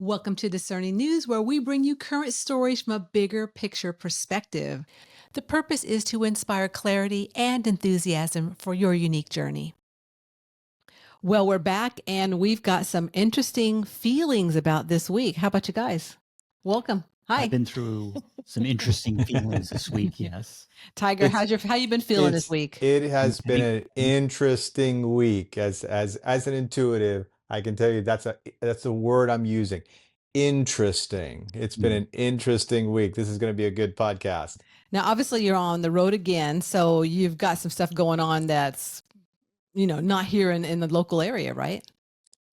Welcome to Discerning News, where we bring you current stories from a bigger picture perspective. The purpose is to inspire clarity and enthusiasm for your unique journey. Well, we're back and we've got some interesting feelings about this week. How about you guys? Welcome. I've Hi. been through some interesting feelings this week, yes. Tiger, It's how you been feeling this week? it And has been thank an thank interesting week. As an intuitive, I can tell you that's a word I'm using. Interesting. It's been mm, an interesting week. This is going to be a good podcast. Now, obviously you're on the road again, so you've got some stuff going on that's, not here in the local area, right?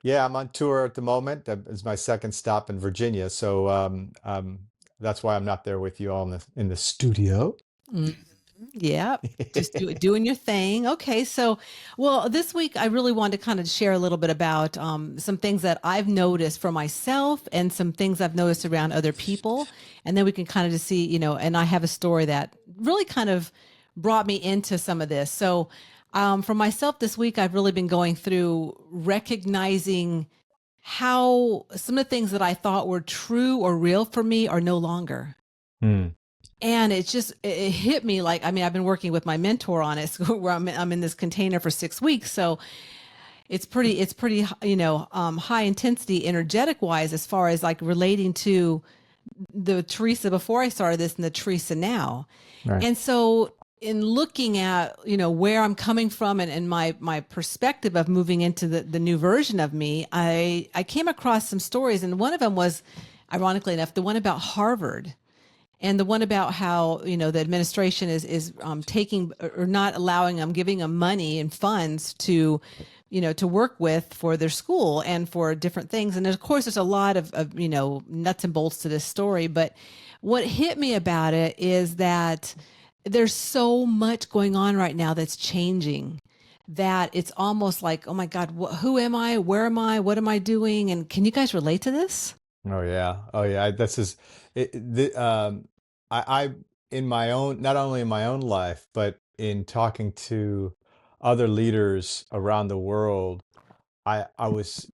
Yeah, I'm on tour at the moment. That is my second stop in Virginia, so that's why I'm not there with you all in the studio. Mhm. Yeah, just doing your thing. Okay, so, well, this week I really wanted to kind of share a little bit about some things that I've noticed for myself and some things I've noticed around other people, and then we can kind of just see, and I have a story that really kind of brought me into some of this. So, for myself this week, I've really been going through recognizing how some of the things that I thought were true or real for me are no longer. Hmm. And it hit me like, I mean, I've been working with my mentor on it, so where I'm in this container for 6 weeks. So it's pretty, high intensity, energetic wise, as far as like relating to the Teresa before I started this and the Teresa now. Right. And so in looking at, where I'm coming from and my perspective of moving into the new version of me, I came across some stories. And one of them was, ironically enough, the one about Harvard. And the one about how, the administration is taking or not allowing them, giving them money and funds to, to work with for their school and for different things. And of course, there's a lot of, nuts and bolts to this story. But what hit me about it is that there's so much going on right now that's changing, that it's almost like, oh my God, who am I? Where am I? What am I doing? And can you guys relate to this? Oh yeah. Oh yeah. This is I in my own, not only in my own life, but in talking to other leaders around the world. I was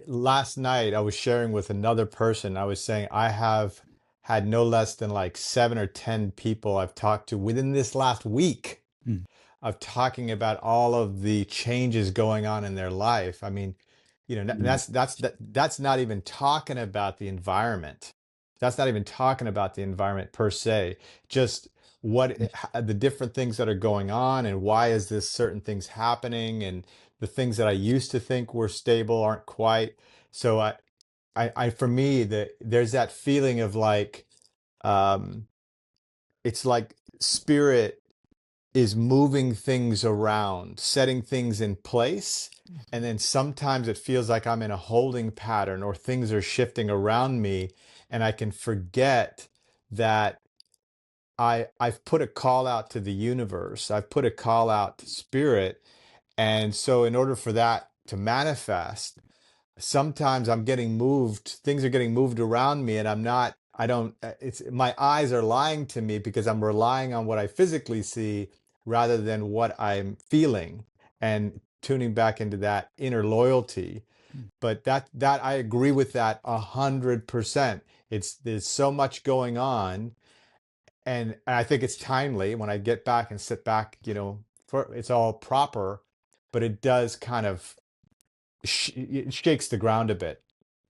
last night I was sharing with another person. I was saying I have had no less than like 7 or 10 people I've talked to within this last week mm, of talking about all of the changes going on in their life. I mean, mm, that's not even talking about the environment. That's not even talking about the environment per se. Just the different things that are going on and why is this certain things happening, and the things that I used to think were stable aren't quite. So for me, there's that feeling of like, um, it's like spirit is moving things around, setting things in place. And then sometimes it feels like I'm in a holding pattern or things are shifting around me. And I can forget that I've put a call out to the universe. I've put a call out to spirit. And so in order for that to manifest, sometimes I'm getting moved, things are getting moved around me, and I don't, it's my eyes are lying to me because I'm relying on what I physically see rather than what I'm feeling, and tuning back into that inner loyalty. mm. But that I agree with that 100%. There's so much going on, and I think it's timely when I get back and sit back, for it's all proper, but it does kind of it shakes the ground a bit.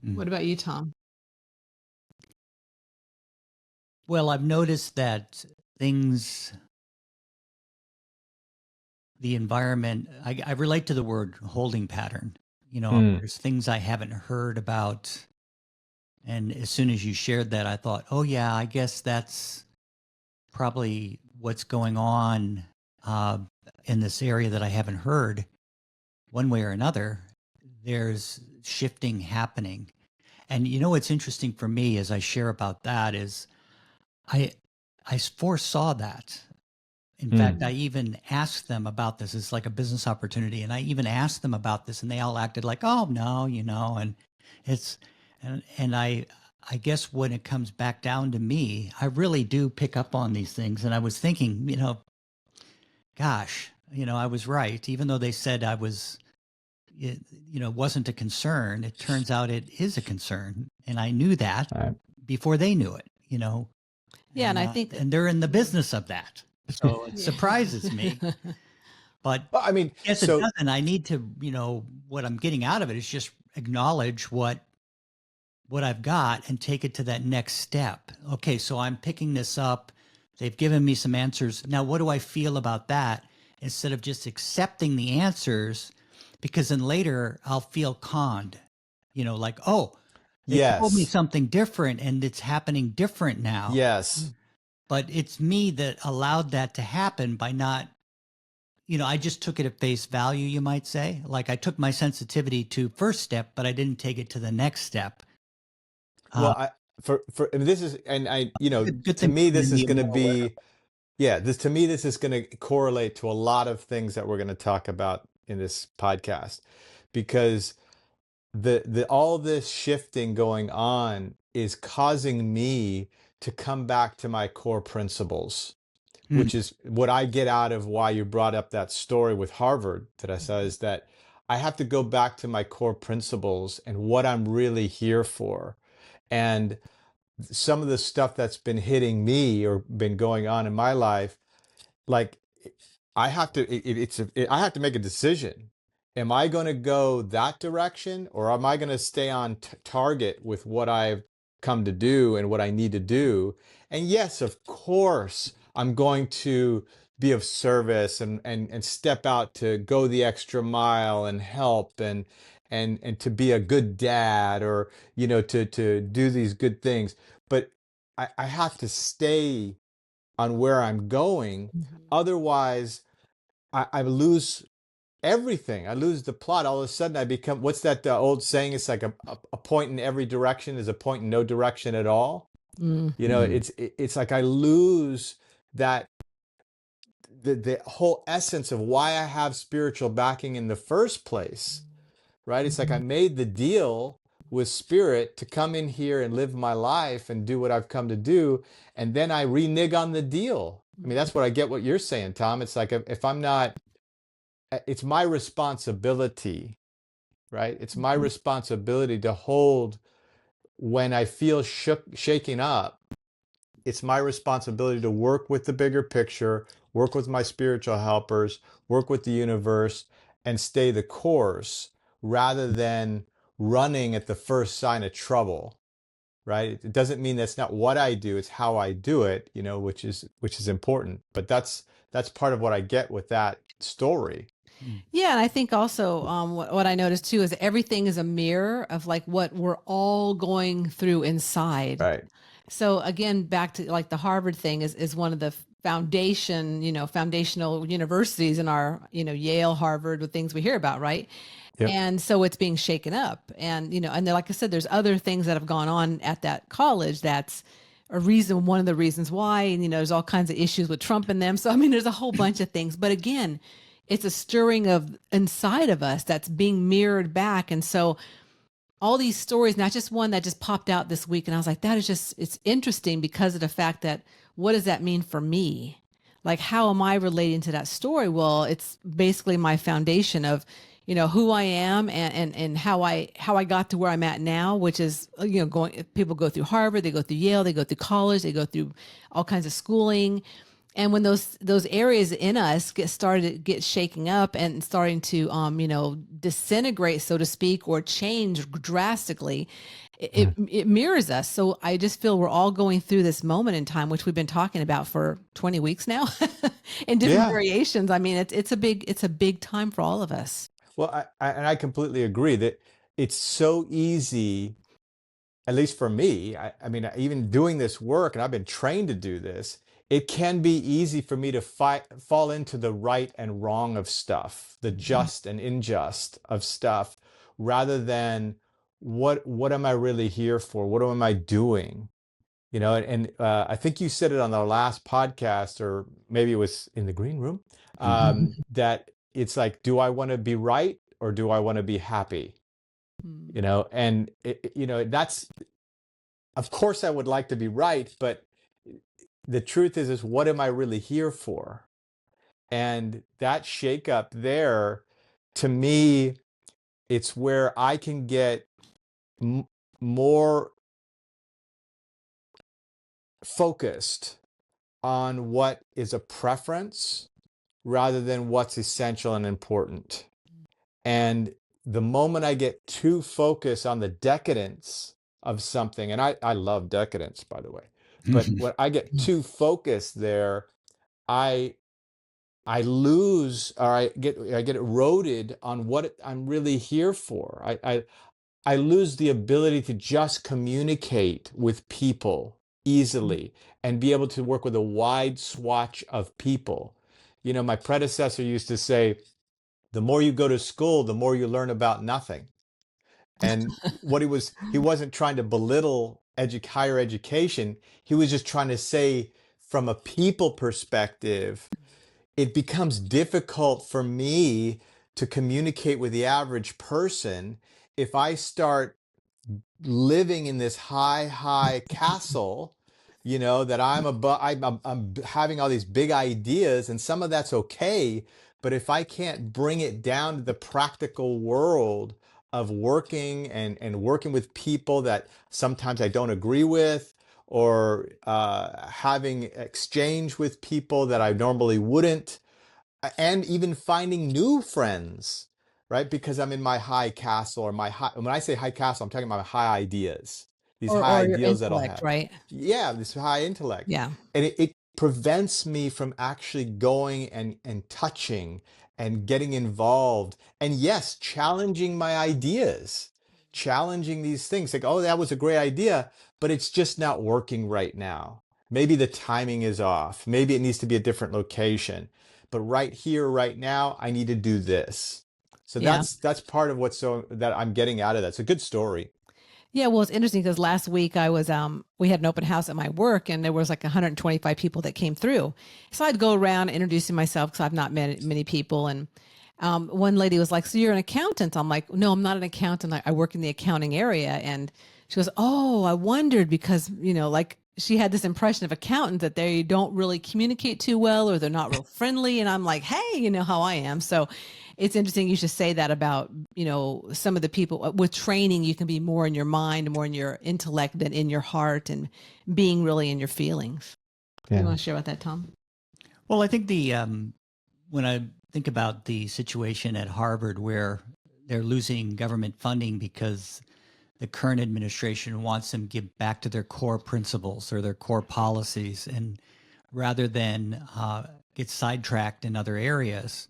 Mm. What about you, Tom? Well, I've noticed that things, the environment, I relate to the word holding pattern. Mm, There's things I haven't heard about. And as soon as you shared that, I thought, oh, yeah, I guess that's probably what's going on uh, in this area that I haven't heard. One way or another, there's shifting happening. And what's interesting for me as I share about that is I I foresaw that. In fact, mm. I even asked them about this. It's like a business opportunity, and I even asked them about this, and they all acted like, "Oh no," and it's and I guess when it comes back down to me, I really do pick up on these things. And I was thinking, gosh, I was right, even though they said I was it, wasn't a concern. It turns out it is a concern. And I knew that Right. before they knew it, Yeah, and I think and they're in the business of that. So it surprises me, but Well, I mean, yes, it so doesn't. I need to, what I'm getting out of it is just acknowledge what I've got and take it to that next step. Okay, so I'm picking this up. They've given me some answers. Now, what do I feel about that? Instead of just accepting the answers, because then later I'll feel conned, like, oh, they told me yes, something different and it's happening different now. yes. But it's me that allowed that to happen by not, I just took it at face value, you might say. Like I took my sensitivity to first step, but I didn't take it to the next step. Well, I for and this is and I Good to thing me for this is me going to more aware. be this is going to correlate to a lot of things that we're going to talk about in this podcast because the all this shifting going on is causing me to come back to my core principles, Mm, which is what I get out of why you brought up that story with Harvard, Teresa, is that I have to go back to my core principles and what I'm really here for. And some of the stuff that's been hitting me or been going on in my life, like I have to, I have to make a decision. Am I going to go that direction or am I going to stay on target with what I've come to do and what I need to do? And yes, of course, I'm going to be of service and step out to go the extra mile and help and to be a good dad or to do these good things. But I have to stay on where I'm going. Otherwise, I lose everything. I lose the plot. All of a sudden, I become what's that old saying? It's like a point in every direction is a point in no direction at all. Mhm. It's like I lose that the whole essence of why I have spiritual backing in the first place, right? It's like I made the deal with spirit to come in here and live my life and do what I've come to do. And then I renege on the deal. I mean, that's what I get what you're saying, Tom. It's like if I'm not, it's my responsibility, right? It's my Mhm. responsibility to hold when I feel shaking up. It's my responsibility to work with the bigger picture, work with my spiritual helpers, work with the universe, and stay the course rather than running at the first sign of trouble, right? It doesn't mean that's not what I do, it's how I do it, which is important. But that's part of what I get with that story. mm, Yeah, and I think also what I noticed too is everything is a mirror of like what we're all going through inside. Right. So again, back to like the Harvard thing is one of the foundational universities in our, Yale, Harvard, with things we hear about, right? Yep. And so it's being shaken up. And, and then, like I said, there's other things that have gone on at that college that's one of the reasons why, and, there's all kinds of issues with Trump and them. So, I mean, there's a whole bunch of things, but again, it's a stirring of inside of us that's being mirrored back. And so all these stories, not just one that just popped out this week. And I was like, it's interesting because of the fact that what does that mean for me? Like, how am I relating to that story? Well, it's basically my foundation of, who I am and how I got to where I'm at now, which is, people go through Harvard, they go through Yale, they go through college, they go through all kinds of schooling. And when those areas in us get shaking up and starting to disintegrate, so to speak, or change drastically, it mirrors us. So I just feel we're all going through this moment in time, which we've been talking about for 20 weeks now, in different Yeah. variations. I mean, it's a big time for all of us. Well, I completely agree that it's so easy, at least for me. I mean, even doing this work, and I've been trained to do this, it can be easy for me to fall into the right and wrong of stuff, the just and unjust of stuff, rather than what am I really here for? What am I doing? And I think you said it on the last podcast, or maybe it was in the green room, that it's like, do I want to be right or do I want to be happy? Mm. And that's, of course, I would like to be right, but the truth is what am I really here for? And that shakeup there, to me, It's where I can get more focused on what is a preference rather than what's essential and important. And the moment I get too focused on the decadence of something, and I love decadence, by the way, but when I get too focused there, I I lose, or I get eroded on what I'm really here for. I lose the ability to just communicate with people easily and be able to work with a wide swatch of people. You know, my predecessor used to say, the more you go to school, the more you learn about nothing. And he wasn't trying to belittle higher education. He was just trying to say, from a people perspective, it becomes difficult for me to communicate with the average person if I start living in this high castle, you know, that I'm above. I'm having all these big ideas, and some of that's okay. But if I can't bring it down to the practical world of working and working with people that sometimes I don't agree with, or having exchange with people that I normally wouldn't, and even finding new friends, right? Because I'm in my high castle, or my high, when I say high castle, I'm talking about high ideas, these high Or your ideals that I'll intellect, have. right? Yeah, this high intellect. Yeah. And it prevents me from actually going and touching and getting involved. And yes, challenging my ideas, challenging these things like, oh, that was a great idea, but it's just not working right now. Maybe the timing is off. Maybe it needs to be a different location, but right here, right now, I need to do this. So Yeah. that's part of that I'm getting out of that. It's a good story. Yeah, well, it's interesting because last week I was we had an open house at my work and there was like 125 people that came through. So I'd go around introducing myself because I've not met many people. And one lady was like, "So you're an accountant?" I'm like, "No, I'm not an accountant. I work in the accounting area." And she goes, "Oh, I wondered because, you know, like she had this impression of accountants that they don't really communicate too well or they're not real friendly." And I'm like, "Hey, you know how I am." So it's interesting you should say that about, you know, some of the people with training, you can be more in your mind, more in your intellect than in your heart, and being really in your feelings. You Yeah. want to share about that, Tom? Well, I think when I think about the situation at Harvard where they're losing government funding because the current administration wants them to give back to their core principles or their core policies, and rather than get sidetracked in other areas.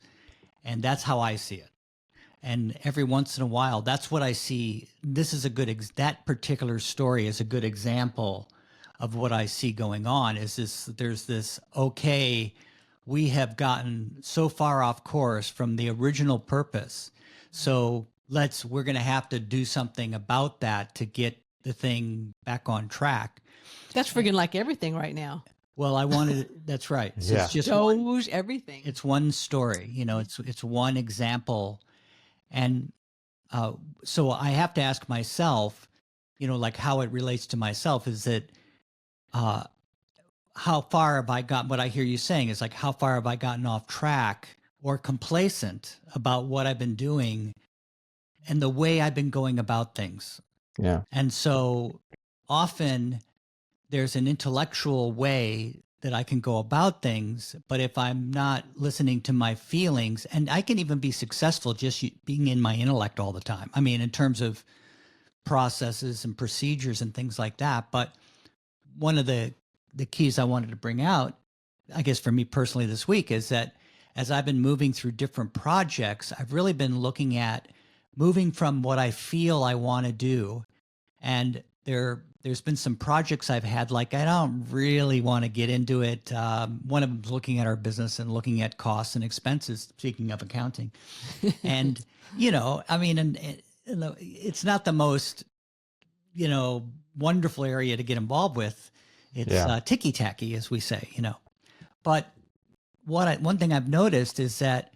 And that's how I see it. And every once in a while, that's what I see. This is a good, that particular story is a good example of what I see going on. Is this, there's this, okay, we have gotten so far off course from the original purpose. So we're going to have to do something about that to get the thing back on track. That's freaking like everything right now. Well, I wanted, that's right. So Yeah. it's just Doge, everything. it's one story, you know, it's one example. And so I have to ask myself, you know, like how it relates to myself is that uh, how far have I gotten? What I hear you saying is like, how far have I gotten off track or complacent about what I've been doing and the way I've been going about things? Yeah. And so often there's an intellectual way that I can go about things, but if I'm not listening to my feelings, and I can even be successful just being in my intellect all the time. I mean, in terms of processes and procedures and things like that. But one of the keys I wanted to bring out, I guess for me personally this week, is that as I've been moving through different projects, I've really been looking at moving from what I feel I want to do. And there's been some projects I've had, like I don't really want to get into it. One of them's looking at our business and looking at costs and expenses, speaking of accounting. And, you know, I mean, and it's not the most, you know, wonderful area to get involved with. It's ticky-tacky, as we say, you know. But one thing I've noticed is that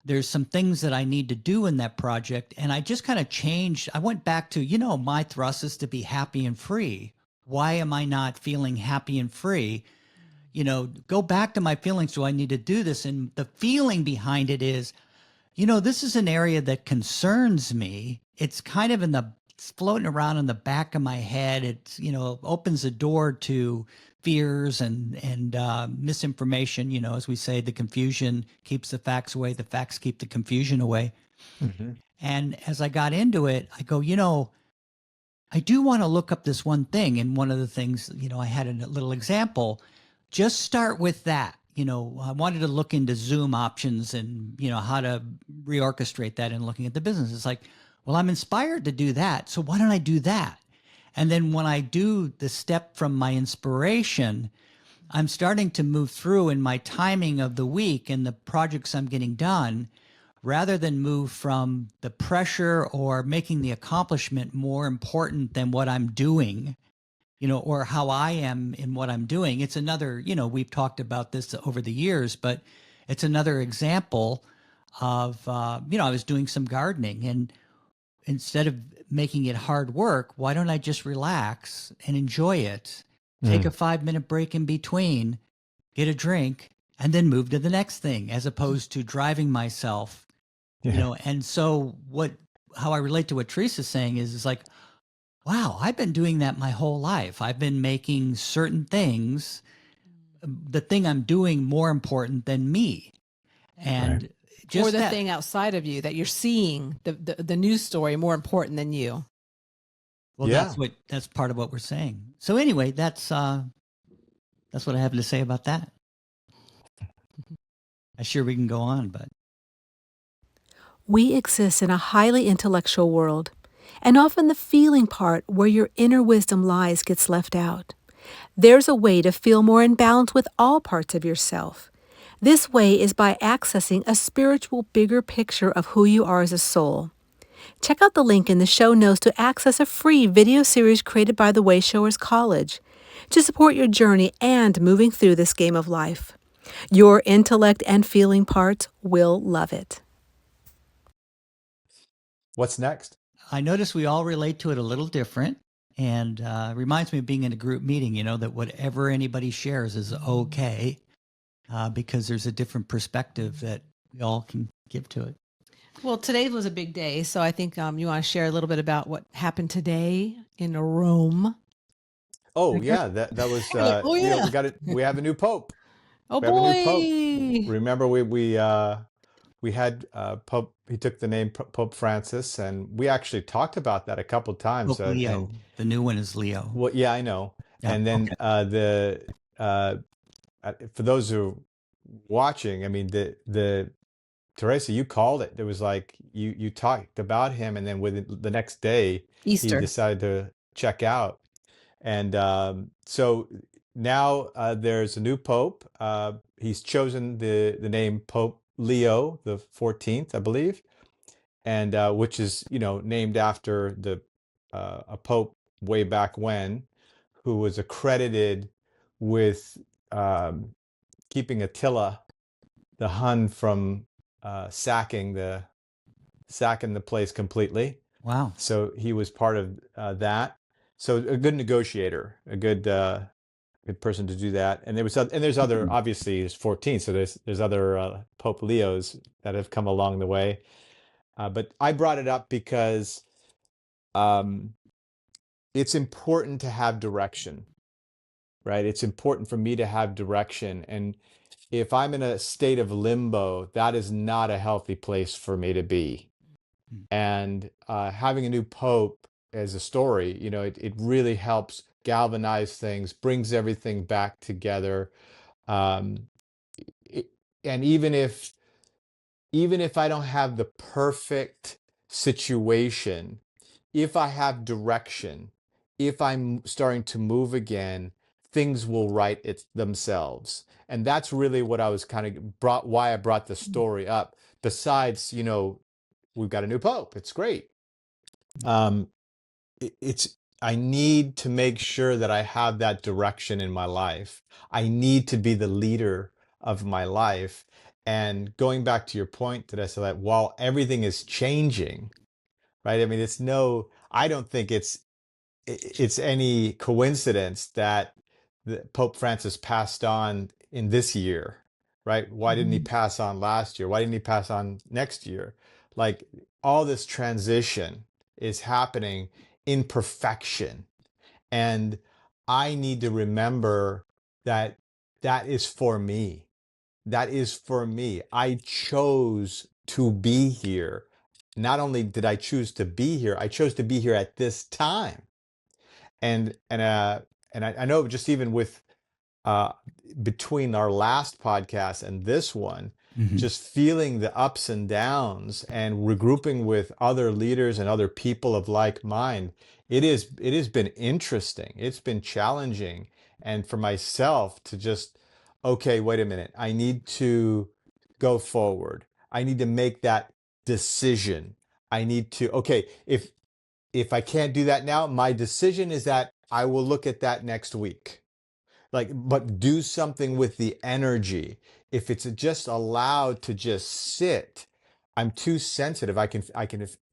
there's some things that I need to do in that project. And I just kind of changed. I went back to, you know, my thrust is to be happy and free. Why am I not feeling happy and free? You know, go back to my feelings. Do I need to do this? And the feeling behind it is This is an area that concerns me. It's kind of it's floating around in the back of my head. It's, opens the door to fears and misinformation. As we say, the confusion keeps the facts away, the facts keep the confusion away. Hmm. And as I got into it, I go, I do want to look up this one thing. And one of the things, I had a little example. Just start with that. I wanted to look into Zoom options and, how to reorchestrate that and looking at the business. It's like, well, I'm inspired to do that. So why don't I do that? And then when I do the step from my inspiration, I'm starting to move through in my timing of the week and the projects I'm getting done, rather than move from the pressure or making the accomplishment more important than what I'm doing, or how I am in what I'm doing. It's another, we've talked about this over the years, but it's another example of, I was doing some gardening, and instead of making it hard work, why don't I just relax and enjoy it? Take a 5-minute break in between, get a drink, and then move to the next thing, as opposed to driving myself. Yeah. And so how I relate to what Teresa's saying is like, wow, I've been doing that my whole life. I've been making certain things, the thing I'm doing, more important than me. Right. And Or just the that, thing outside of you that you're seeing, the news story more important than you. well, Yeah. that's part of what we're saying. So anyway, that's what I have to say about that. I'm sure we can go on, but We exist in a highly intellectual world, and often the feeling part where your inner wisdom lies gets left out. There's a way to feel more in balance with all parts of yourself. This way is by accessing a spiritual bigger picture of who you are as a soul. Check out the link in the show notes to access a free video series created by the Wayshowers College to support your journey and moving through this game of life. Your intellect and feeling parts will love it. What's next? I notice we all relate to it a little different. And reminds me of being in a group meeting, that whatever anybody shares is okay, because there's a different perspective that we all can give to it. Well, today was a big day, so I think you want to share a little bit about what happened today in Rome. Oh yeah, that was We're like, oh yeah, we got it. We have a new pope. oh We have a new pope. boy. Remember we had Pope. He took the name Pope Francis, and we actually talked about that a couple times. Pope Leo. And The new one is Leo. well, yeah, I know. Yeah. And then Okay. for those who are watching, I mean the Teresa, you called it. There was like you talked about him, and then within the next day he Easter. decided to check out. And so now there's a new pope. He's chosen the name Pope Leo the 14th, I believe, and which is named after a pope way back when, who was accredited with keeping Attila the Hun from sacking the place completely. Wow. So he was part of that. So a good negotiator, a good person to do that. And there's other, obviously there's 14, so there's other Pope Leos that have come along the way. But I brought it up because it's important to have direction, right? It's important for me to have direction. And if I'm in a state of limbo, that is not a healthy place for me to be. And having a new pope as a story, it really helps galvanize things, brings everything back together. Um, and even if I don't have the perfect situation, if I have direction, if I'm starting to move again, things will right themselves. And that's really what I was why I brought the story up. Besides, we've got a new pope. It's great. Um, it's I need to make sure that I have that direction in my life. I need to be the leader of my life. And going back to your point that I said that while everything is changing, right? I mean, I don't think it's any coincidence that Pope Francis passed on in this year, right? Why didn't he Mhm. pass on last year? Why didn't he pass on next year? Like all this transition is happening in perfection. And I need to remember that that is for me. That is for me. I chose to be here. Not only did I choose to be here, I chose to be here at this time. And I know just even with uh, between our last podcast and this one, Mhm. just feeling the ups and downs and regrouping with other leaders and other people of like mind, it has been interesting. It's been challenging. And for myself to just, okay, wait a minute, I need to go forward. I need to make that decision. I need to, okay, if I can't do that now, my decision is that I will look at that next week. Like, but do something with the energy. If it's just allowed to just sit, I'm too sensitive.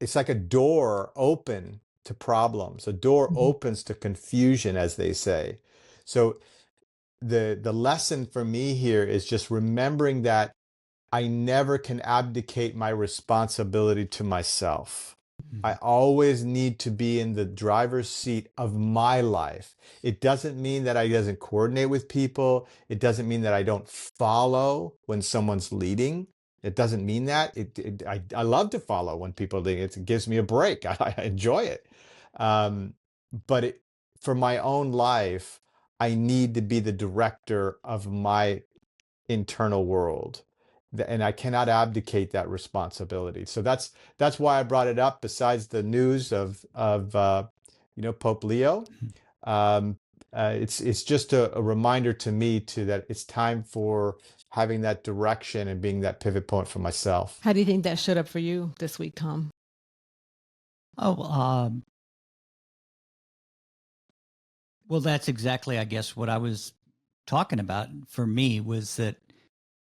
It's like a door open to problems. A door Mhm. opens to confusion, as they say. So the lesson for me here is just remembering that I never can abdicate my responsibility to myself. I Mhm. always need to be in the driver's seat of my life. It doesn't mean that I doesn't coordinate with people. It doesn't mean that I don't follow when someone's leading. It doesn't mean that. I love to follow when people lead. It gives me a break. I enjoy it. Um, but for my own life, I need to be the director of my internal world, and I cannot abdicate that responsibility. So that's why I brought it up. Besides the news of Pope Leo, um, it's just a reminder to me to that it's time for having that direction and being that pivot point for myself. How do you think that showed up for you this week, Tom? Oh, well, that's exactly, I guess, what I was talking about for me was that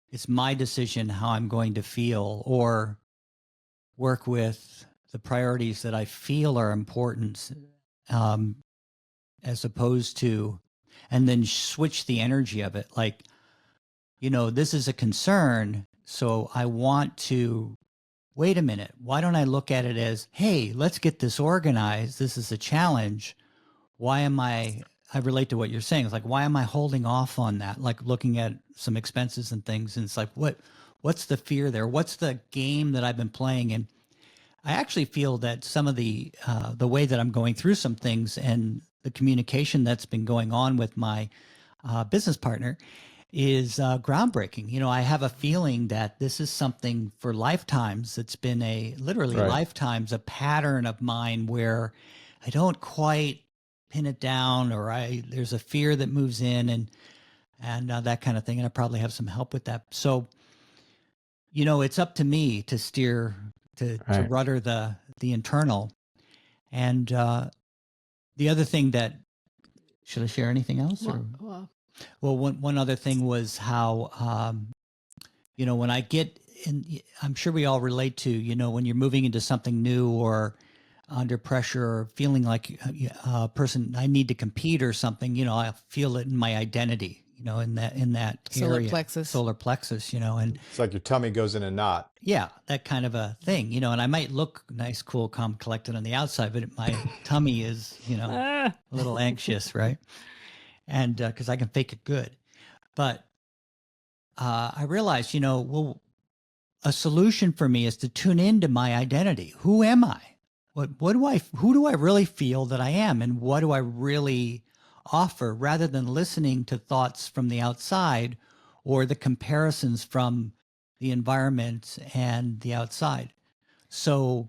it's my decision how I'm going to feel or work with the priorities that I feel are important, um, as opposed to, and then switch the energy of it. Like, this is a concern. So I want to wait a minute. Why don't I look at it as, hey, let's get this organized. This is a challenge. Why am I relate to what you're saying. It's like, why am I holding off on that? Like looking at some expenses and things. And it's like, what's the fear there? What's the game that I've been playing? And I actually feel that some of the way that I'm going through some things and the communication that's been going on with my business partner is groundbreaking. I have a feeling that this is something for lifetimes. It's been literally Right. lifetimes, a pattern of mine where I don't quite pin it down, or there's a fear that moves in and that kind of thing. And I probably have some help with that. So, it's up to me to steer, to Right. rudder the internal. And the other thing that, should I share anything else? Or well, one other thing was how when I get in, I'm sure we all relate to, when you're moving into something new or under pressure or feeling like a person, I need to compete or something, I feel it in my identity, in that Solar area, plexus. solar plexus, and It's like your tummy goes in a knot. yeah, that kind of a thing, and I might look nice, cool, calm, collected on the outside, but my tummy is, Ah. a little anxious, right? And because I can fake it good. But I realized, well, a solution for me is to tune into my identity. Who am I? Who do I really feel that I am? And what do I really offer, rather than listening to thoughts from the outside or the comparisons from the environment and the outside. So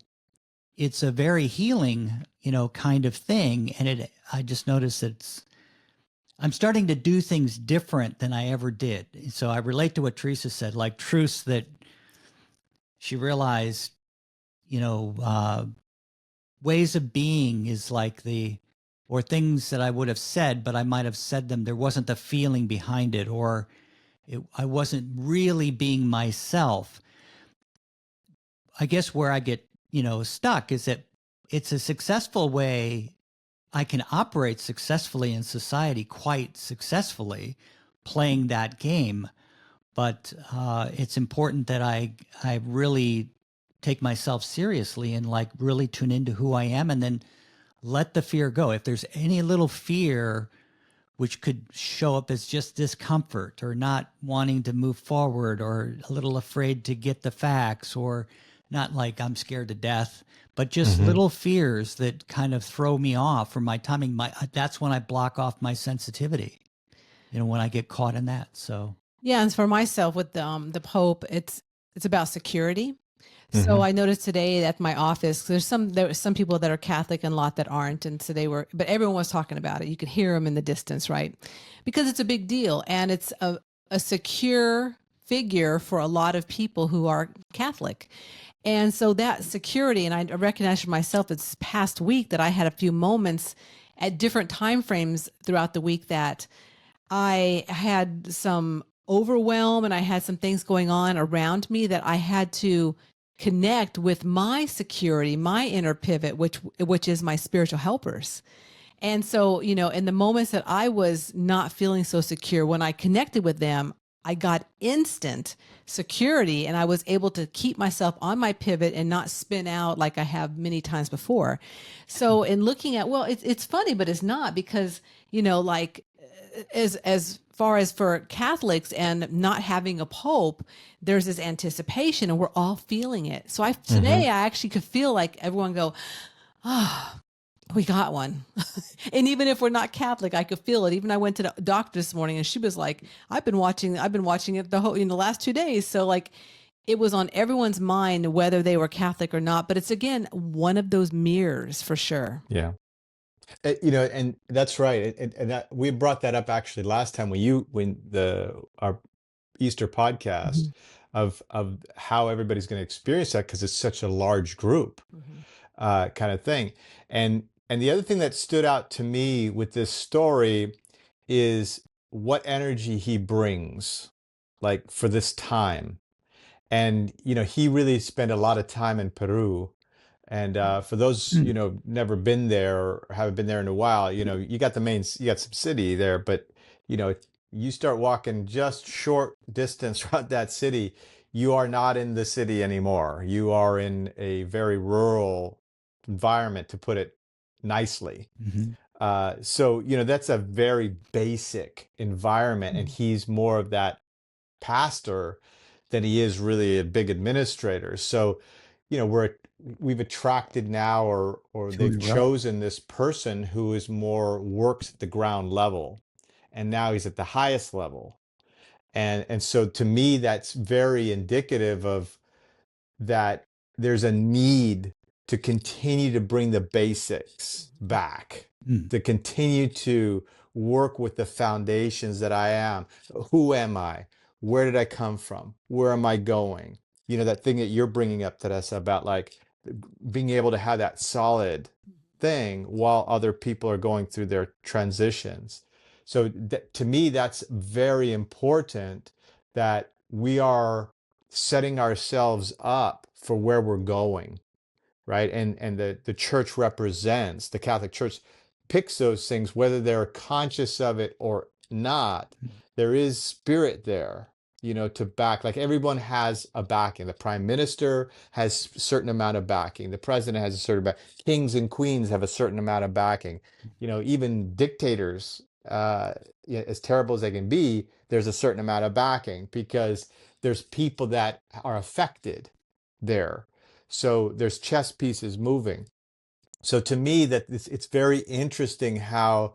it's a very healing, kind of thing. And I just noticed that I'm starting to do things different than I ever did. So I relate to what Teresa said, like truths that she realized, you know, uh, ways of being is like or things that I would have said, but I might have said them. There wasn't the feeling behind it, or I wasn't really being myself. I guess where I get, stuck is that it's a successful way I can operate successfully in society, quite successfully playing that game. but it's important that I really take myself seriously and like really tune into who I am, and then let the fear go. If there's any little fear which could show up as just discomfort or not wanting to move forward or a little afraid to get the facts, or not like I'm scared to death, but just Hmm. little fears that kind of throw me off from my timing. That's when I block off my sensitivity, when I get caught in that. So Yeah, and for myself with the Pope, it's about security. So Hmm. I noticed today at my office, there were some people that are Catholic and a lot that aren't, and so but everyone was talking about it. You could hear them in the distance, right? Because it's a big deal, and it's a secure figure for a lot of people who are Catholic. And so that security, and I recognized for myself this past week that I had a few moments at different time frames throughout the week that I had some overwhelm and I had some things going on around me that I had to connect with my security, my inner pivot, which is my spiritual helpers. And so, in the moments that I was not feeling so secure, when I connected with them, I got instant security and I was able to keep myself on my pivot and not spin out like I have many times before. So, in looking at, well, it's funny, but it's not because, like as far as for Catholics and not having a pope, there's this anticipation and we're all feeling it. So Hmm. today I actually could feel like everyone go, ah, we got one. And even if we're not Catholic, I could feel it. Even I went to the doctor this morning and she was like, I've been watching it the whole, the last 2 days. So like it was on everyone's mind, whether they were Catholic or not. But it's again, one of those mirrors for sure. Yeah. And that's right. And that we brought that up actually last time when our Easter podcast Mhm. of how everybody's going to experience that because it's such a large group, Mhm. kind of thing. And the other thing that stood out to me with this story is what energy he brings, like for this time. And he really spent a lot of time in Peru. And for those mm, never been there or haven't been there in a while, you got some city there, but you know you start walking just short distance around that city, you are not in the city anymore. You are in a very rural environment, to put it nicely. mhm, So that's a very basic environment, and he's more of that pastor than he is really a big administrator. So, we've attracted now, or to a they've row. chosen this person who is more works at the ground level, and now he's at the highest level. And so to me, that's very indicative of that there's a need to continue to bring the basics back, Mm, to continue to work with the foundations that I am. Who am I? Where did I come from? Where am I going? That thing that you're bringing up, Teresa, about like being able to have that solid thing while other people are going through their transitions. So to me, that's very important, that we are setting ourselves up for where we're going, right? And the church represents, the Catholic Church picks those things, whether they're conscious of it or not. There is spirit there, to back. Like everyone has a backing. The prime minister has a certain amount of backing. The president has a certain amount. Kings and queens have a certain amount of backing. Even dictators, as terrible as they can be, there's a certain amount of backing because there's people that are affected there. So there's chess pieces moving. So to me, that it's very interesting how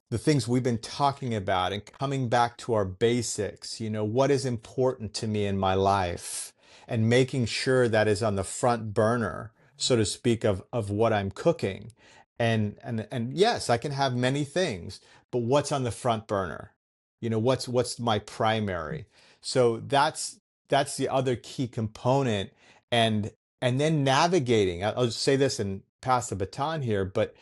the things we've been talking about and coming back to our basics, what is important to me in my life, and making sure that is on the front burner, so to speak, of what I'm cooking. And yes, I can have many things, but what's on the front burner? What's my primary? So that's the other key component. And then navigating. I'll just say this and pass the baton here, but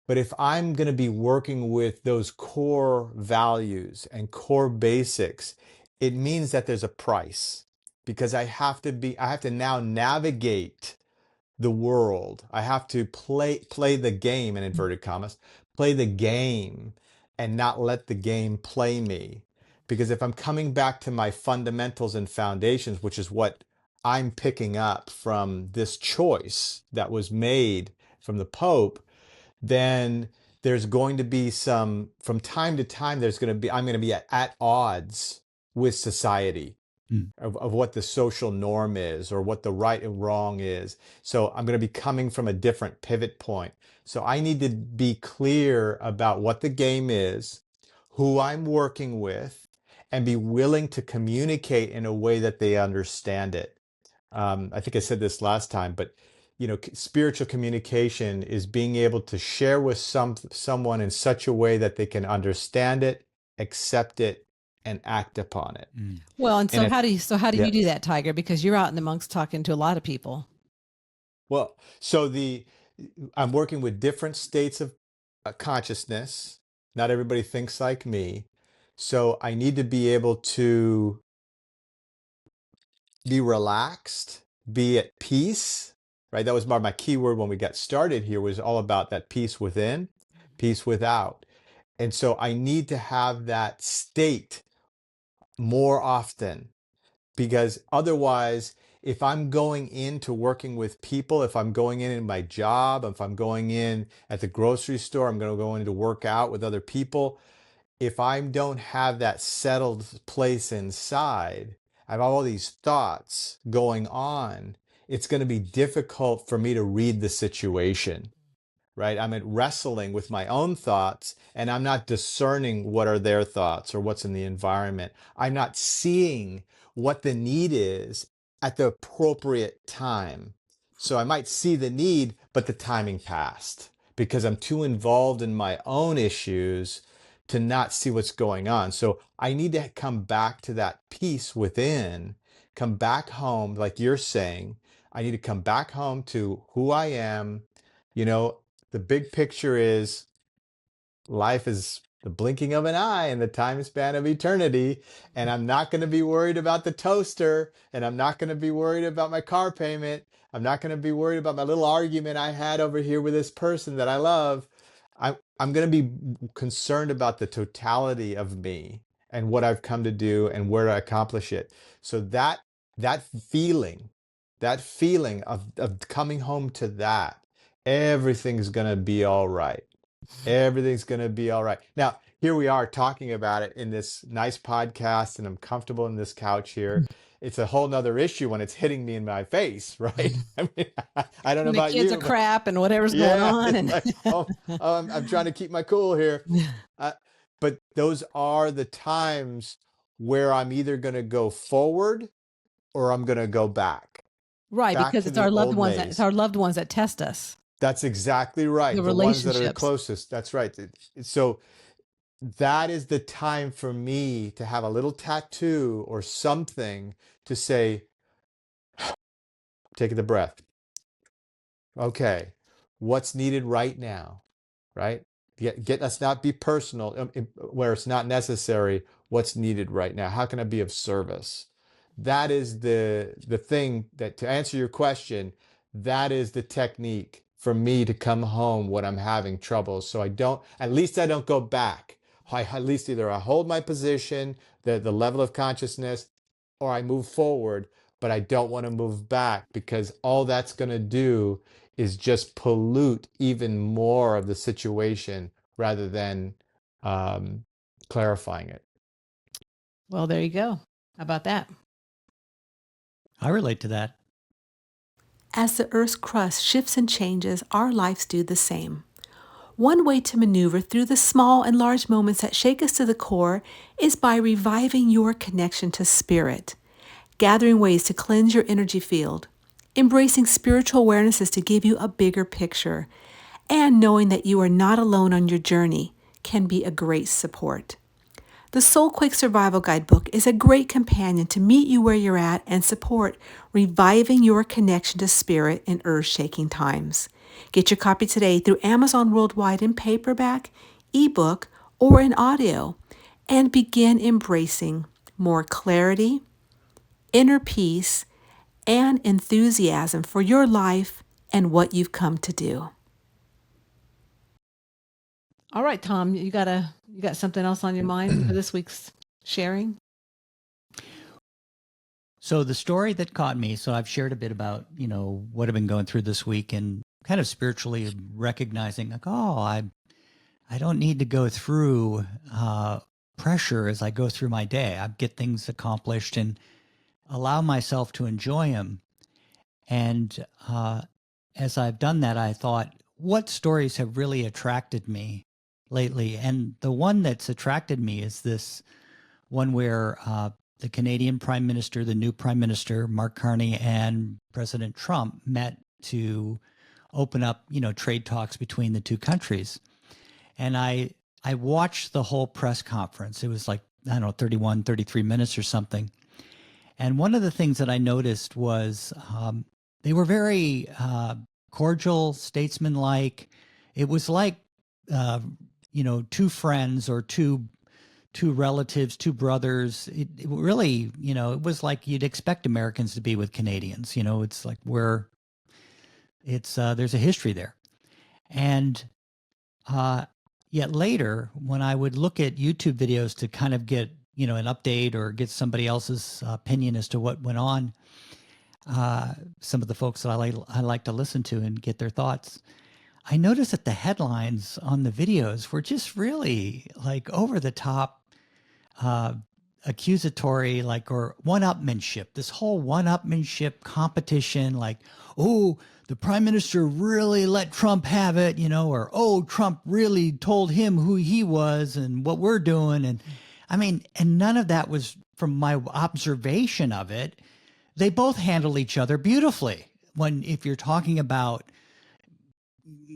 if I'm going to be working with those core values and core basics, it means that there's a price, because I have to now navigate the world. I have to play the game, in inverted commas, play the game, and not let the game play me. Because if I'm coming back to my fundamentals and foundations, which is what I'm picking up from this choice that was made from the Pope, then there's going to be from time to time, I'm going to be at odds with society Mm. of what the social norm is or what the right and wrong is. So I'm going to be coming from a different pivot point. So I need to be clear about what the game is, who I'm working with, and be willing to communicate in a way that they understand it. I think I said this last time, but spiritual communication is being able to share with someone in such a way that they can understand it, accept it, and act upon it. Mm. Well, and And how do yeah, you do that, Tiger? Because you're out in the monks talking to a lot of people. well, I'm working with different states of consciousness. Not everybody thinks like me, so I need to be able to be relaxed, be at peace, right? That was my key word when we got started here, was all about that peace within, peace without. And so I need to have that state more often, because otherwise, if I'm going into working with people, if I'm going in my job, if I'm going in at the grocery store, I'm going to go in to work out with other people, if I don't have that settled place inside, I have all these thoughts going on, it's going to be difficult for me to read the situation, right? I'm at wrestling with my own thoughts, and I'm not discerning what are their thoughts or what's in the environment. I'm not seeing what the need is at the appropriate time. So I might see the need, but the timing passed because I'm too involved in my own issues to not see what's going on. So I need to come back to that peace within, come back home, like you're saying. I need to come back home to who I am. You know, the big picture is life is the blinking of an eye and the time span of eternity. And I'm not going to be worried about the toaster, and I'm not going to be worried about my car payment. I'm not going to be worried about my little argument I had over here with this person that I love. I'm going to be concerned about the totality of me and what I've come to do and where to accomplish it. So that feeling, of coming home to that, everything's going to be all right. Everything's going to be all right. Now, here we are talking about it in this nice podcast, and I'm comfortable in this couch here. It's a whole nother issue when it's hitting me in my face, right? I mean, I don't know And the about kids are you, but crap and whatever's going yeah, on. it's And like, I'm trying to keep my cool here. Uh, but those are the times where I'm either going to go forward or I'm going to go right, back because to the old it's ways. our loved ones that test us, That's exactly the right. The ones that are relationships. closest. That's right. So that is the time for me to have a little tattoo or something to say, take the breath. Okay, what's needed right now, right? Let's not be personal where it's not necessary. What's needed right now? How can I be of service? That is the thing that, to answer your question, that is the technique for me to come home when I'm having trouble. So at least I don't go back. At least either I hold my position, the level of consciousness, or I move forward, but I don't want to move back, because all that's going to do is just pollute even more of the situation rather than um, clarifying it. Well, there you go. How about that? I relate to that. As the Earth's crust shifts and changes, our lives do the same. One way to maneuver through the small and large moments that shake us to the core is by reviving your connection to spirit, gathering ways to cleanse your energy field, embracing spiritual awarenesses to give you a bigger picture, and knowing that you are not alone on your journey can be a great support. The Soulquake Survival Guidebook is a great companion to meet you where you're at and support reviving your connection to spirit in earth-shaking times. Get your copy today through Amazon Worldwide in paperback, ebook, or in audio, and begin embracing more clarity, inner peace, and enthusiasm for your life and what you've come to do. All right, Tom, you got something else on your mind for this week's sharing? So the story that caught me, so I've shared a bit about, what I've been going through this week and kind of spiritually recognizing like, oh, I don't need to go through pressure as I go through my day. I get things accomplished and allow myself to enjoy them. And as I've done that, I thought, what stories have really attracted me lately? And the one that's attracted me is this one where the Canadian Prime Minister, the new Prime Minister, Mark Carney, and President Trump met to open up, trade talks between the two countries. And I watched the whole press conference. It was like, 31, 33 minutes or something. And one of the things that I noticed was they were very cordial, statesman-like. It was like, two friends or two relatives, two brothers. It really, it was like you'd expect Americans to be with Canadians. It's like there's a history there. And yet later, when I would look at YouTube videos to kind of get, an update or get somebody else's opinion as to what went on, some of the folks that I like to listen to and get their thoughts, I noticed that the headlines on the videos were just really like over the top, accusatory, or one-upmanship, this whole one-upmanship competition, like, oh, the prime minister really let Trump have it, or, oh, Trump really told him who he was and what we're doing. And I mean, and none of that was from my observation of it. They both handle each other beautifully. If you're talking about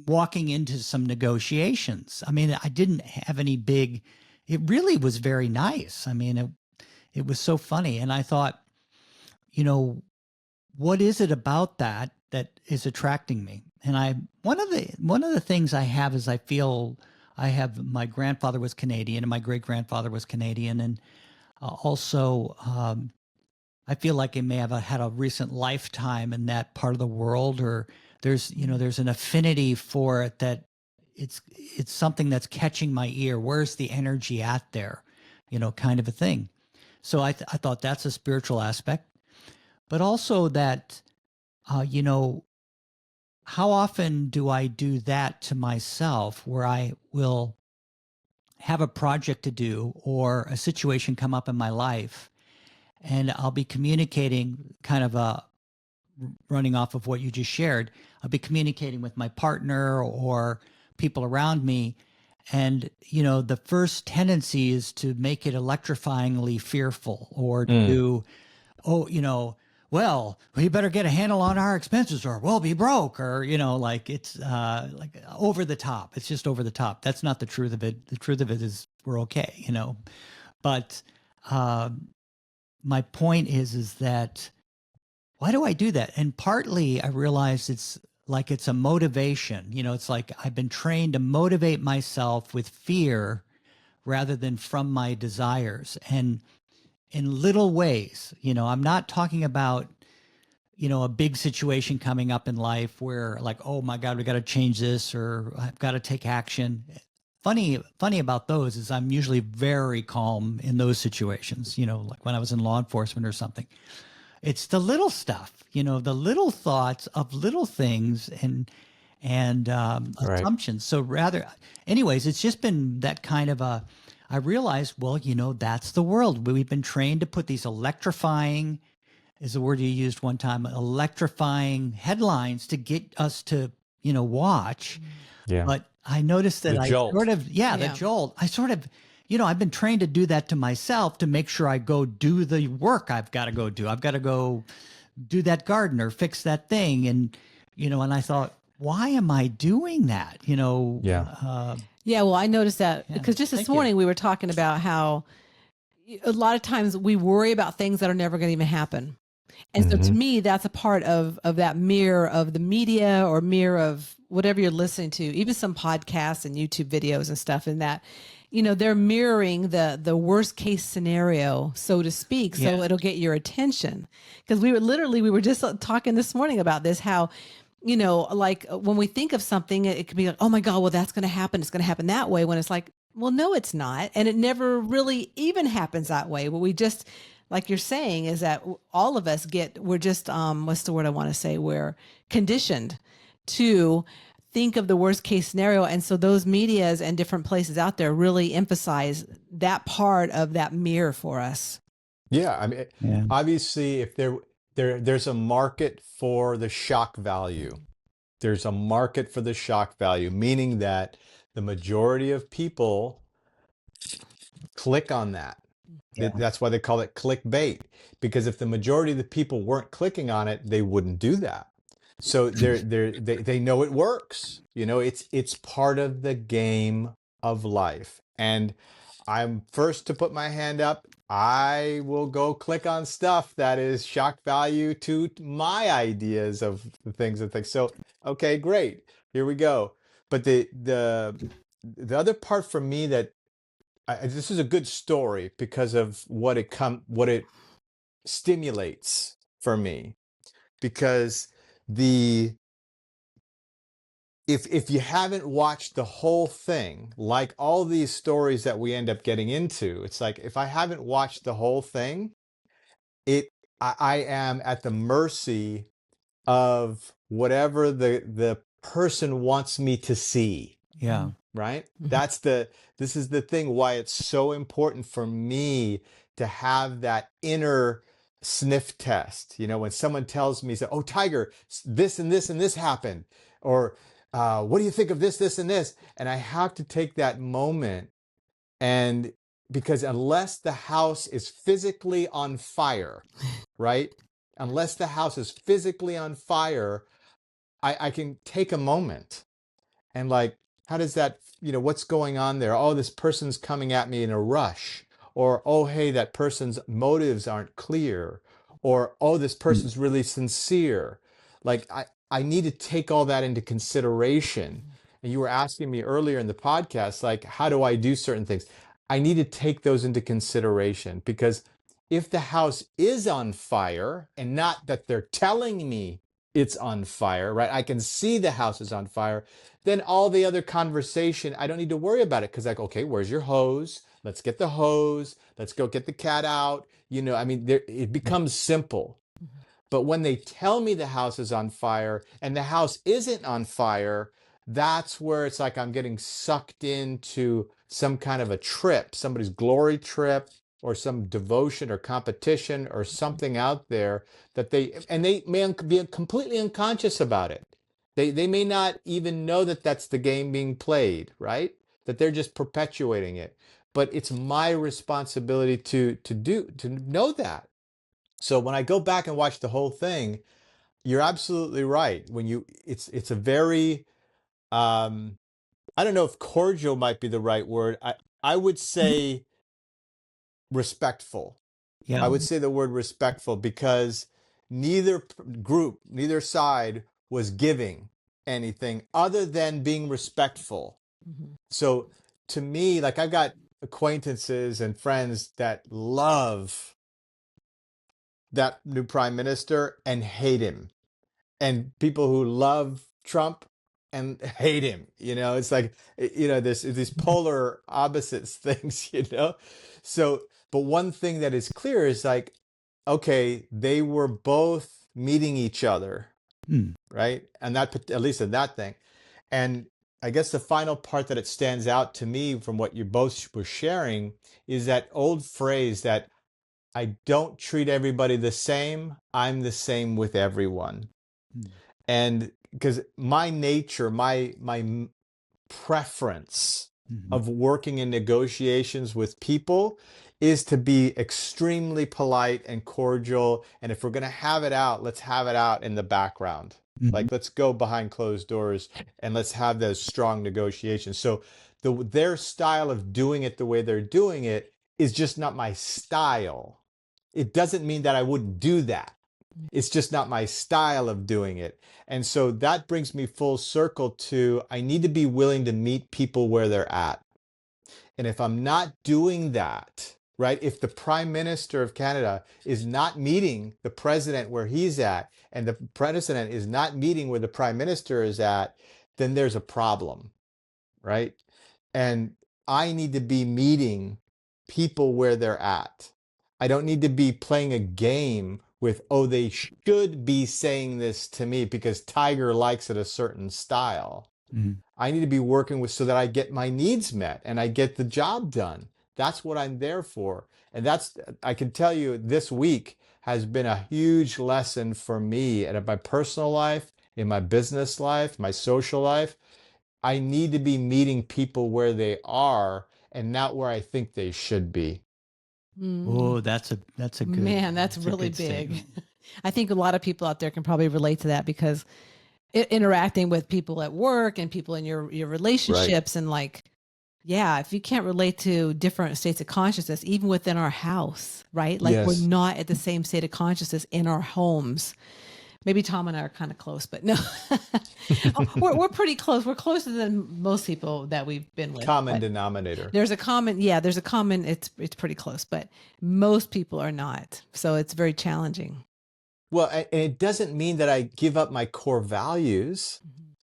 walking into some negotiations, I mean, I didn't have any big, it really was very nice. I mean, it was so funny. And I thought, what is it about that is attracting me? And one of the things I have is I feel my grandfather was Canadian and my great grandfather was Canadian. And also, I feel like I may have had a recent lifetime in that part of the world, or there's an affinity for it, that it's something that's catching my ear. Where's the energy at there? Kind of a thing. So I thought that's a spiritual aspect, but also that, how often do I do that to myself, where I will have a project to do or a situation come up in my life, and I'll be communicating, kind of running off of what you just shared. I'll be communicating with my partner or people around me. And, the first tendency is to make it electrifyingly fearful, or to do, well, we better get a handle on our expenses or we'll be broke, or, it's like over the top. It's just over the top. That's not the truth of it. The truth of it is we're okay, but my point is that, why do I do that? And partly I realize it's a motivation. It's like I've been trained to motivate myself with fear rather than from my desires. And in little ways, I'm not talking about, a big situation coming up in life where, like, oh my God, we got to change this, or I've got to take action. Funny about those is I'm usually very calm in those situations, like when I was in law enforcement or something. It's the little stuff, the little thoughts of little things and Right. assumptions. So anyways, it's just been that kind of I realized, well, that's the world. We've been trained to put these electrifying, is the word you used one time, electrifying headlines to get us to, watch. Yeah. But I noticed that The jolt. the Yeah. jolt, I sort of, I've been trained to do that to myself to make sure I go do the work I've got to go do. I've got to go do that garden or fix that thing. And, and I thought, why am I doing that? Yeah. Yeah, well, I noticed that Yeah, because just this thank you. morning we were talking about how a lot of times we worry about things that are never going to even happen. And so to me, that's a part of that mirror of the media, or mirror of whatever you're listening to, even some podcasts and YouTube videos and stuff, in that, they're mirroring the worst case scenario, so to speak. So Yeah. it'll get your attention. Because we were just talking this morning about this, how, like when we think of something, it could be like, oh my God, well, that's going to happen. It's going to happen that way, when it's like, Well, no, it's not. And it never really even happens that way. What we just, like you're saying, is that all of us we're just, what's the word I want to say? We're conditioned to think of the worst case scenario. And so those medias and different places out there really emphasize that part of that mirror for us. Yeah, I mean, Yeah. obviously, if there's a market for the shock value. There's a market for the shock value, meaning that the majority of people click on that. Yeah. That's why they call it clickbait, because if the majority of the people weren't clicking on it, they wouldn't do that. So they know it works. You know, it's part of the game of life. And I'm first to put my hand up. I will go click on stuff that is shock value to my ideas of the things and things. So, okay, great. Here we go. But the other part for me that this is a good story because of what it stimulates for me, because the if you haven't watched the whole thing, like all these stories that we end up getting into, it's like if I haven't watched the whole thing, I am at the mercy of whatever the person wants me to see. Yeah. Right? This is the thing why it's so important for me to have that inner sniff test. You know, when someone tells me, "Oh, Tiger, this and this and this happened," or "What do you think of this, this, and this?" And I have to take that moment, and because unless the house is physically on fire, right? Unless the house is physically on fire, I can take a moment and like, how does that, what's going on there? Oh, this person's coming at me in a rush. Or, oh, hey, that person's motives aren't clear. Or, oh, this person's really sincere. Like, I need to take all that into consideration. And you were asking me earlier in the podcast, like, how do I do certain things? I need to take those into consideration, because if the house is on fire, and not that they're telling me it's on fire, right? I can see the house is on fire. Then all the other conversation, I don't need to worry about it, because like, okay, where's your hose? Let's get the hose. Let's go get the cat out. I mean, it becomes simple. But when they tell me the house is on fire and the house isn't on fire, that's where it's like I'm getting sucked into some kind of a trip, somebody's glory trip, or some devotion or competition or something out there that they may be completely unconscious about it. They may not even know that that's the game being played, right? That they're just perpetuating it. But it's my responsibility to know that. So when I go back and watch the whole thing, you're absolutely right. It's a very I don't know if cordial might be the right word. I would say respectful. Yeah. I would say the word respectful, because neither group, neither side was giving anything other than being respectful. So to me, like, I've got acquaintances and friends that love that new prime minister and hate him, and people who love Trump and hate him. It's like, there's these polar opposites things, So, but one thing that is clear is like, okay, they were both meeting each other, right? And that, at least in that thing. And I guess the final part that it stands out to me from what you both were sharing is that old phrase that I don't treat everybody the same. I'm the same with everyone. And because my nature, my preference of working in negotiations with people is to be extremely polite and cordial. And if we're going to have it out, let's have it out in the background. Like, let's go behind closed doors and let's have those strong negotiations. So their style of doing it the way they're doing it is just not my style. It doesn't mean that I wouldn't do that. It's just not my style of doing it. And so that brings me full circle to, I need to be willing to meet people where they're at. And if I'm not doing that, right? If the Prime Minister of Canada is not meeting the president where he's at, and the president is not meeting where the Prime Minister is at, then there's a problem, right? And I need to be meeting people where they're at. I don't need to be playing a game with, oh, they should be saying this to me because Tiger likes it a certain style. Mhm. I need to be working with so that I get my needs met and I get the job done. That's what I'm there for. And I can tell you this week has been a huge lesson for me in my personal life, in my business life, my social life. I need to be meeting people where they are and not where I think they should be. Oh, Mm. that's a Man, that's that's a really good big. statement. I think a lot of people out there can probably relate to that because interacting with people at work and people in your Right. relationships and like, yeah, if you can't relate to different states of consciousness, even within our house, right? Like we're Yes. not at the same state of consciousness in our homes. Maybe Tom and I are kind of close, but no, we're pretty close. We're closer than most people that we've been with. Common But denominator. there's a common. It's pretty close, but most people are not. So it's very challenging. Well, and it doesn't mean that I give up my core values.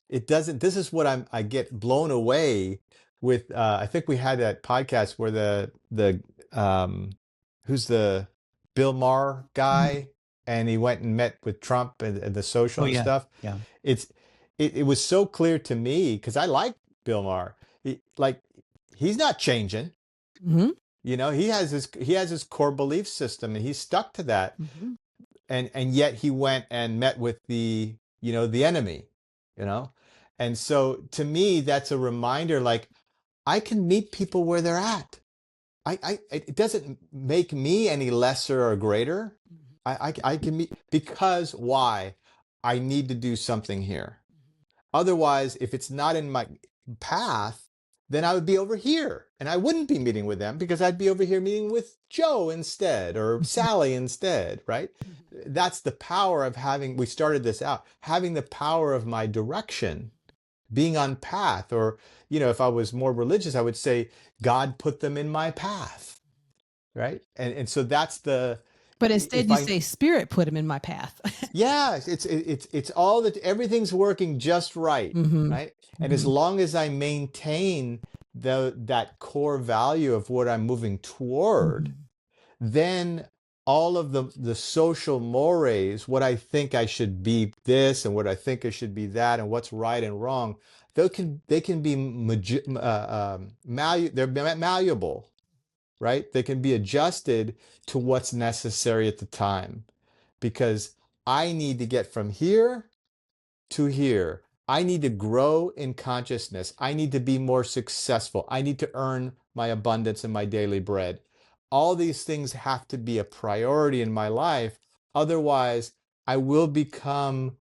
It doesn't. This is what I get blown away with. I think we had that podcast where um, who's the Bill Maher Mhm. guy, and he went and met with Trump and the social Oh and yeah, stuff. yeah. It's it was so clear to me because I like Bill Maher. Like he's not changing. Hmm. He has his core belief system and he's stuck to that. Hmm. And yet he went and met with the enemy, you know. And so to me that's a reminder, like I can meet people where they're at. It doesn't make me any lesser or greater. I can meet because why? I need to do something here. Otherwise, if it's not in my path, then I would be over here and I wouldn't be meeting with them because I'd be over here meeting with Joe instead or Sally instead, right? That's the power of we started this out, having the power of my direction, being on path. Or, if I was more religious, I would say, God put them in my path, right? And so that's But instead, if you I, say spirit put him in my path. yeah, it's all that everything's working just right, Hmm. right? And as Hmm. long as I maintain that core value of what I'm moving toward, Hmm. then all of the social mores, what I think I should be this and what I think I should be that and what's right and wrong, they can be they're malleable, right? They can be adjusted to what's necessary at the time because I need to get from here to here. I need to grow in consciousness. I need to be more successful. I need to earn my abundance and my daily bread. All these things have to be a priority in my life. Otherwise, I will become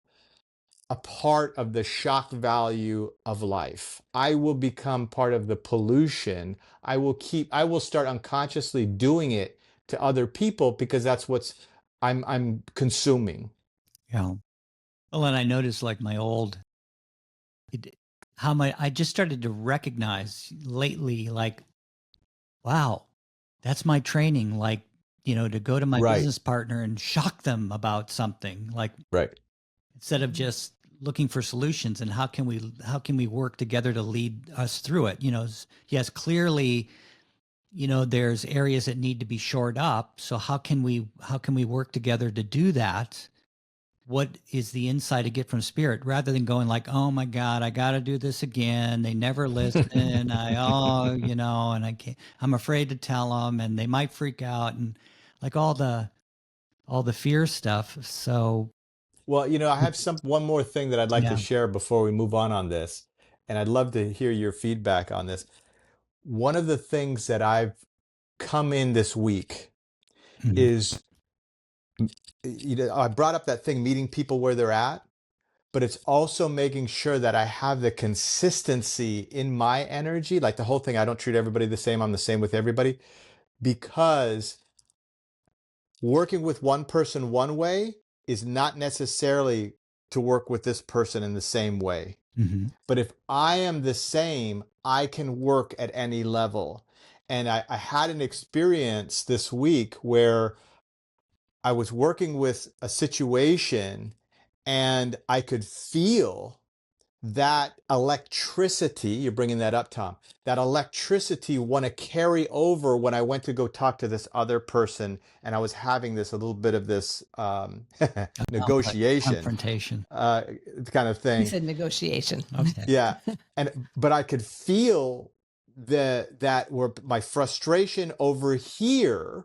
a part of the shock value of life. I will become part of the pollution. I will start unconsciously doing it to other people because that's what I'm consuming. Yeah. Well, and I noticed like my old, it, I just started to recognize lately, like, wow, that's my training. Like, to go to my Right, business partner and shock them about something, like right. instead of just looking for solutions and how can we work together to lead us through it. Yes, clearly, there's areas that need to be shored up. So how can we work together to do that? What is the insight I get from spirit rather than going like, oh my God, I got to do this again. They never listen. And I can't, I'm afraid to tell them and they might freak out and like all the fear stuff. So Well, I have one more thing that I'd like to yeah. share before we move on this, and I'd love to hear your feedback on this. One of the things that I've come in this week Mhm. is, I brought up that thing, meeting people where they're at, but it's also making sure that I have the consistency in my energy, like the whole thing. I don't treat everybody the same. I'm the same with everybody because working with one person one way is not necessarily to work with this person in the same way. Mhm. But if I am the same, I can work at any level. And I had an experience this week where I was working with a situation and I could feel that electricity, you're bringing that up, Tom, that electricity want to carry over when I went to go talk to this other person and I was having this, a little bit of this negotiation Confrontation. kind of He thing. said negotiation. Okay. Yeah. But I could feel that where my frustration over here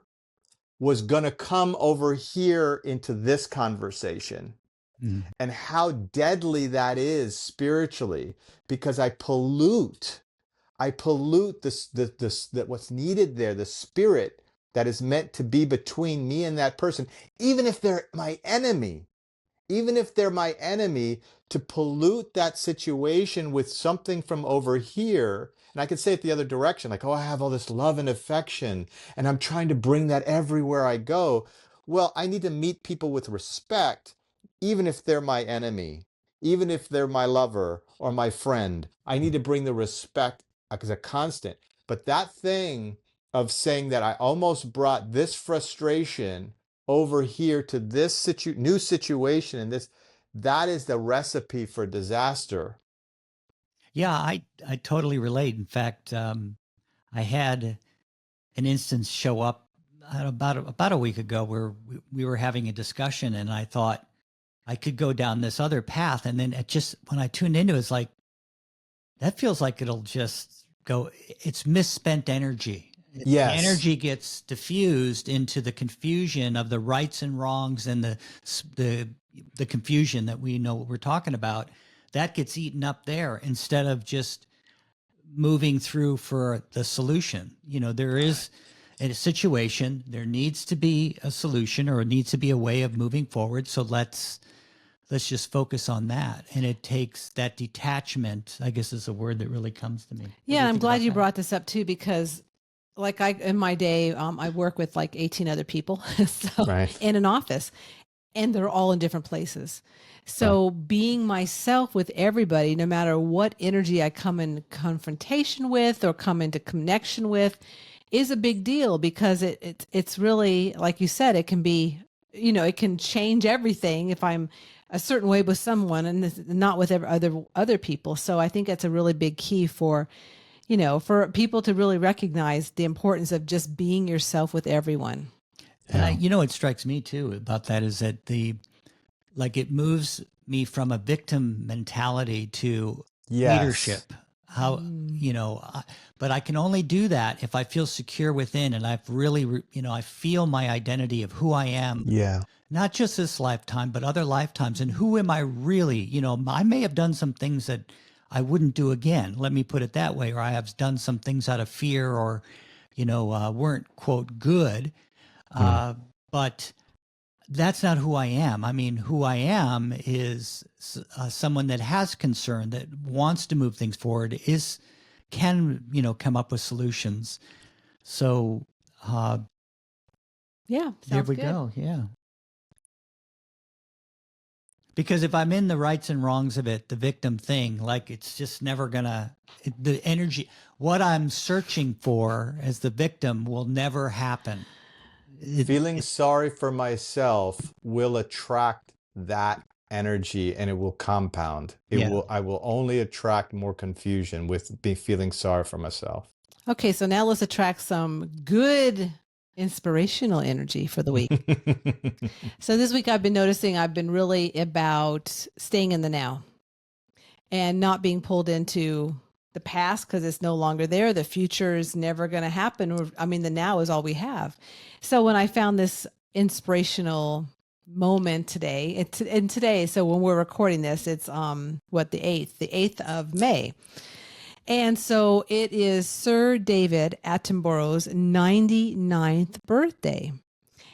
was going to come over here into this conversation. Mm. And how deadly that is spiritually, because I pollute that what's needed there, the spirit that is meant to be between me and that person, even if they're my enemy. Even if they're my enemy, to pollute that situation with something from over here. And I could say it the other direction, like, oh, I have all this love and affection, and I'm trying to bring that everywhere I go. Well, I need to meet people with respect, even if they're my enemy, even if they're my lover or my friend. I need to bring the respect as a constant. But that thing of saying that I almost brought this frustration over here to this new situation, and that is the recipe for disaster. Yeah, I totally relate. In fact, I had an instance show up about a week ago where we were having a discussion, and I thought I could go down this other path, and then it just, when I tuned into it, it's like, that feels like it'll just go. It's misspent energy. Yes. The energy gets diffused into the confusion of the rights and wrongs, and the confusion that we know what we're talking about. That gets eaten up there instead of just moving through for the solution. You know, there is a situation, there needs to be a solution, or it needs to be a way of moving forward. So let's just focus on that. And it takes that detachment, I guess is a word that really comes to me. What do Yeah, I'm think glad about you that? brought this up too, because like in my day, I work with like 18 other people so Right. in an office, and they're all in different places. So being myself with everybody, no matter what energy I come in confrontation with or come into connection with, is a big deal, because it's really, like you said, it can be, it can change everything if I'm a certain way with someone and not with other people. So I think that's a really big key for for people to really recognize the importance of just being yourself with everyone. And it strikes me too about that is that it moves me from a victim mentality to Yes. leadership. How, but I can only do that if I feel secure within, and I've really, I feel my identity of who I am. Yeah. Not just this lifetime, but other lifetimes. And who am I really? I may have done some things that I wouldn't do again. Let me put it that way. Or I have done some things out of fear, or, weren't, quote, good. But that's not who I am. I mean, who I am is someone that has concern, that wants to move things forward, can come up with solutions. So Yeah, there sounds we good. go. Yeah. Because if I'm in the rights and wrongs of it, the victim thing, like, it's just never the energy, what I'm searching for as the victim will never happen. Feeling sorry for myself will attract that energy, and it will compound. I will only attract more confusion with feeling sorry for myself. Okay, so now let's attract some good inspirational energy for the week. So this week I've been noticing I've been really about staying in the now and not being pulled into the past, because it's no longer there. The future is never going to happen. I mean, the now is all we have. So when I found this inspirational moment today, so when we're recording this, it's the 8th of May. And so it is Sir David Attenborough's 99th birthday.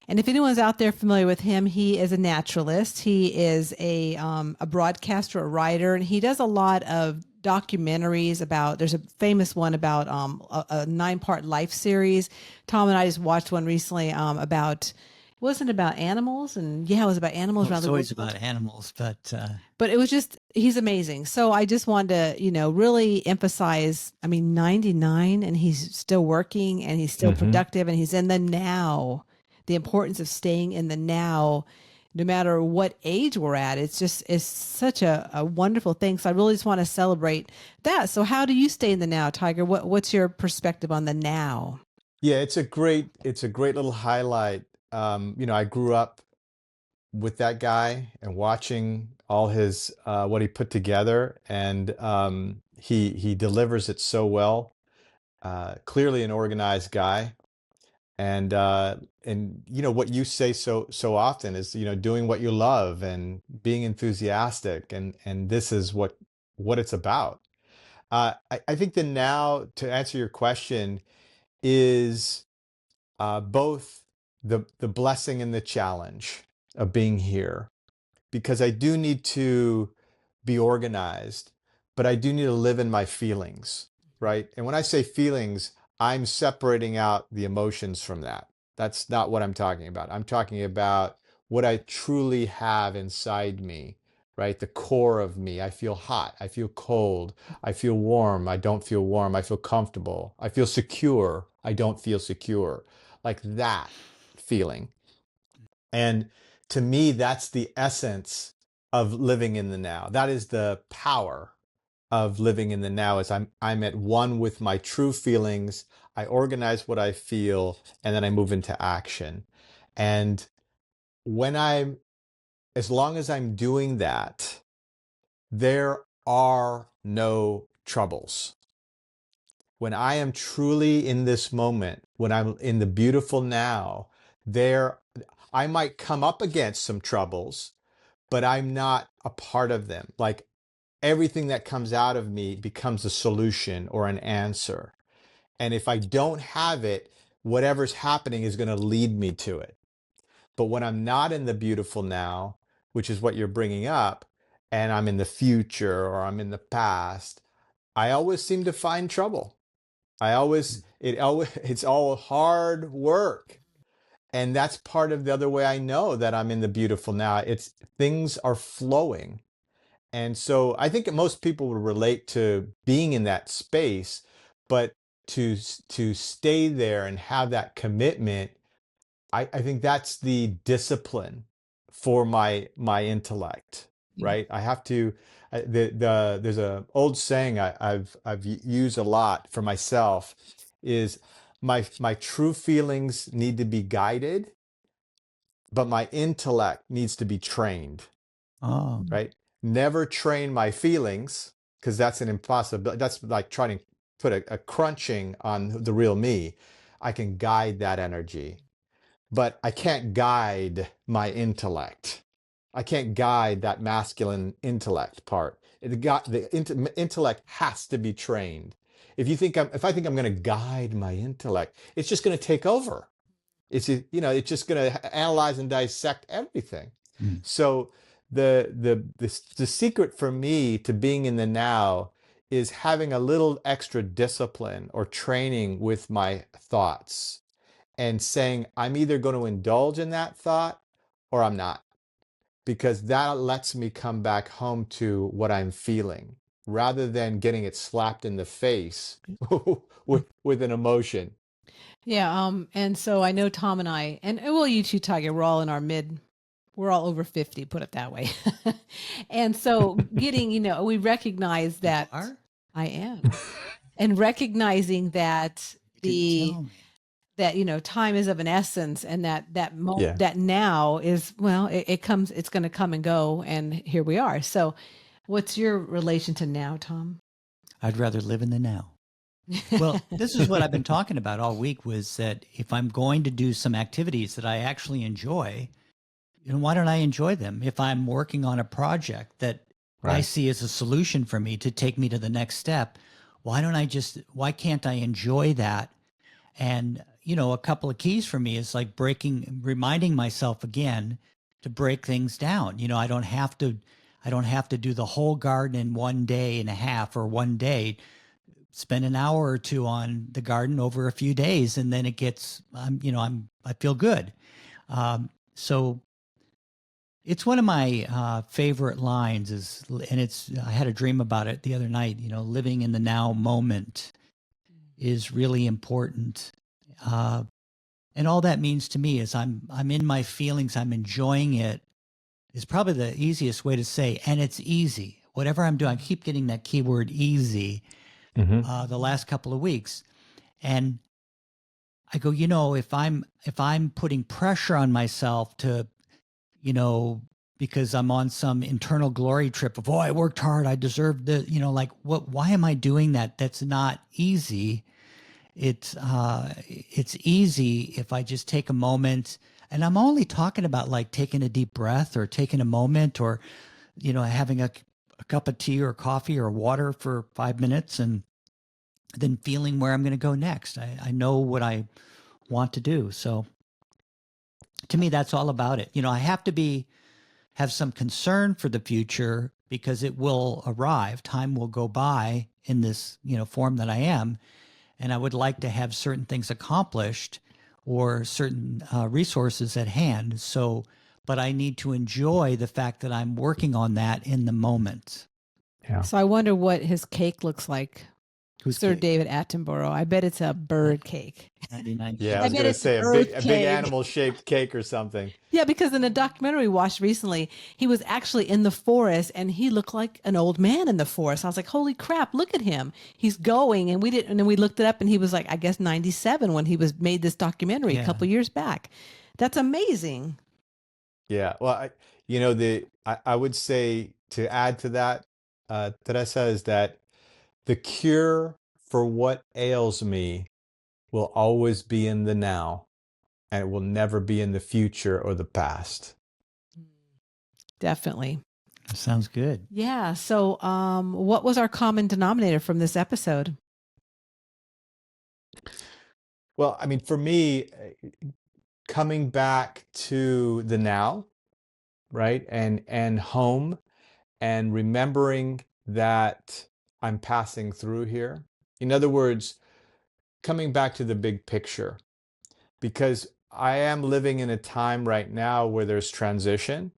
And if anyone's out there familiar with him, he is a naturalist. He is a broadcaster, a writer, and he does a lot of documentaries about, there's a famous one about a 9-part life series. Tom and I just watched one recently about, it wasn't about animals, and yeah, it was about animals. Well, it's always about animals, but it was just, he's amazing. So I just wanted to, really emphasize, 99, and he's still working, and he's still productive, and he's in the now. The importance of staying in the now no matter what age we're at. It's such a wonderful thing. So I really just want to celebrate that. So how do you stay in the now, Tiger? What's your perspective on the now? Yeah, it's a great little highlight. I grew up with that guy and watching all his what he put together, and he delivers it so well. Clearly an organized guy, and what you say so often is doing what you love and being enthusiastic, and this is what it's about. I think the now, to answer your question, is both the blessing and the challenge of being here, because I do need to be organized, but I do need to live in my feelings, right? And when I say feelings, I'm separating out the emotions from that. That's not what I'm talking about. I'm talking about what I truly have inside me, right? The core of me. I feel hot. I feel cold. I feel warm. I don't feel warm. I feel comfortable. I feel secure. I don't feel secure. Like that feeling. And to me, that's the essence of living in the now. That is the power of living in the now, is I'm at one with my true feelings. I organize what I feel, and then I move into action. And when I'm as long as I'm doing that, there are no troubles. When I am truly in this moment, when I'm in the beautiful now, there I might come up against some troubles, but I'm not a part of them. Like, everything that comes out of me becomes a solution or an answer. And if I don't have it, whatever's happening is going to lead me to it. But when I'm not in the beautiful now, which is what you're bringing up, and I'm in the future or I'm in the past, I always seem to find trouble. It's all hard work. And that's part of the other way I know that I'm in the beautiful now. It's things are flowing. And so I think most people would relate to being in that space, but to stay there and have that commitment, I think that's the discipline for my intellect, right? I have to. There's a old saying I've used a lot for myself, is my true feelings need to be guided, but my intellect needs to be trained. Oh, Right? Never train my feelings, because that's an impossibility. That's like trying to put a crunching on the real me. I can guide that energy, but I can't guide my intellect. I can't guide that masculine intellect part. The intellect has to be trained. If I think I'm going to guide my intellect, it's just going to take over. It's just going to analyze and dissect everything. mm. So the secret for me to being in the now is having a little extra discipline or training with my thoughts, and saying I'm either going to indulge in that thought or I'm not, because that lets me come back home to what I'm feeling, rather than getting it slapped in the face with an emotion. Yeah. And so I know Tom and I, and well, you too, Tiger, we're all over 50, put it that way. And so we recognize You that are? I am, and recognizing that You didn't tell me. time is of an essence, and Yeah. that now is, well, it's going to come and go, and here we are. So what's your relation to now, Tom? I'd rather live in the now. Well, this is what I've been talking about all week, was that if I'm going to do some activities that I actually enjoy, why don't I enjoy them? If I'm working on a project that I Right. see as a solution for me to take me to the next step, why can't I enjoy that? And, a couple of keys for me is like reminding myself again to break things down. I don't have to do the whole garden in 1.5 days or one day. Spend an hour or two on the garden over a few days, and then I feel good. So it's one of my favorite lines I had a dream about it the other night. Living in the now moment is really important. And all that means to me is I'm in my feelings, I'm enjoying it, is probably the easiest way to say, and it's easy. Whatever I'm doing, I keep getting that keyword easy the last couple of weeks. And I go, if I'm putting pressure on myself to, because I'm on some internal glory trip of, I worked hard, I deserve the, why am I doing that? That's not easy. It's easy if I just take a moment, and I'm only talking about like taking a deep breath or taking a moment, or, having a cup of tea or coffee or water for 5 minutes, and then feeling where I'm going to go next. I know what I want to do. So to me, that's all about it. I have to have some concern for the future because it will arrive. Time will go by in this, form that I am. And I would like to have certain things accomplished or certain resources at hand. So, but I need to enjoy the fact that I'm working on that in the moment. Yeah. So I wonder what his cake looks like. Who's Sir cake? David Attenborough. I bet it's a bird cake. 99. Yeah, I I was bet going to it's say an a earth big cake. animal-shaped cake or something. Yeah, because in a documentary we watched recently, he was actually in the forest and he looked like an old man in the forest. I was like, holy crap, look at him. He's going. And then we looked it up and he was like, I guess 97 when he was made this documentary a couple years back. That's amazing. Yeah. Well, I would say, to add to that, Teresa, is that the cure for what ails me will always be in the now, and it will never be in the future or the past. Definitely. That sounds good. Yeah. So what was our common denominator from this episode? Well, I mean, for me, coming back to the now, right? And home, and remembering that I'm passing through here. In other words, coming back to the big picture, because I am living in a time right now where there's transition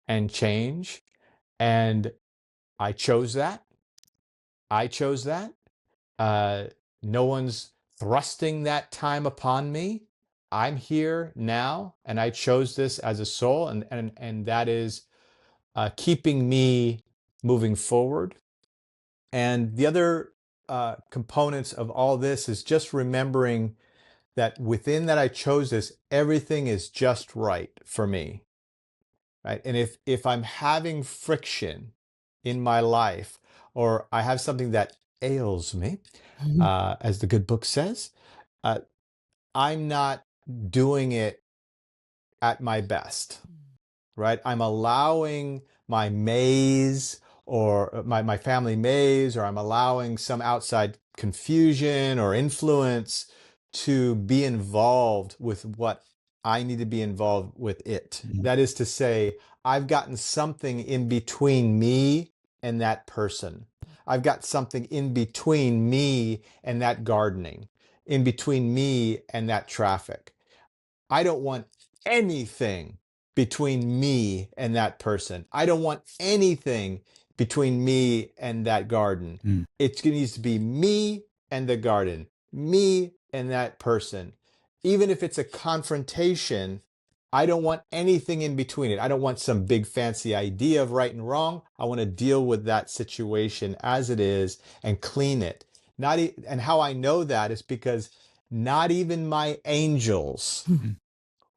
and change, and I chose that. I chose that. Uh, no one's thrusting that time upon me. I'm here now, and I chose this as a soul, and that is keeping me moving forward. And the other components of all this is just remembering that within that I chose this, everything is just right for me, right? And if I'm having friction in my life, or I have something that ails me, as the good book says, uh, I'm not doing it at my best, right? I'm allowing my maze, or my family maze, or I'm allowing some outside confusion or influence to be involved with what I need to be involved with it. That is to say, I've gotten something in between me and that person. I've got something in between me and that gardening, in between me and that traffic. I don't want anything between me and that person. I don't want anything between me and that garden. It needs to be me and the garden, me and that person. Even if it's a confrontation, I don't want anything in between it. I don't want some big fancy idea of right and wrong. I want to deal with that situation as it is and clean it. And how I know that is because not even my angels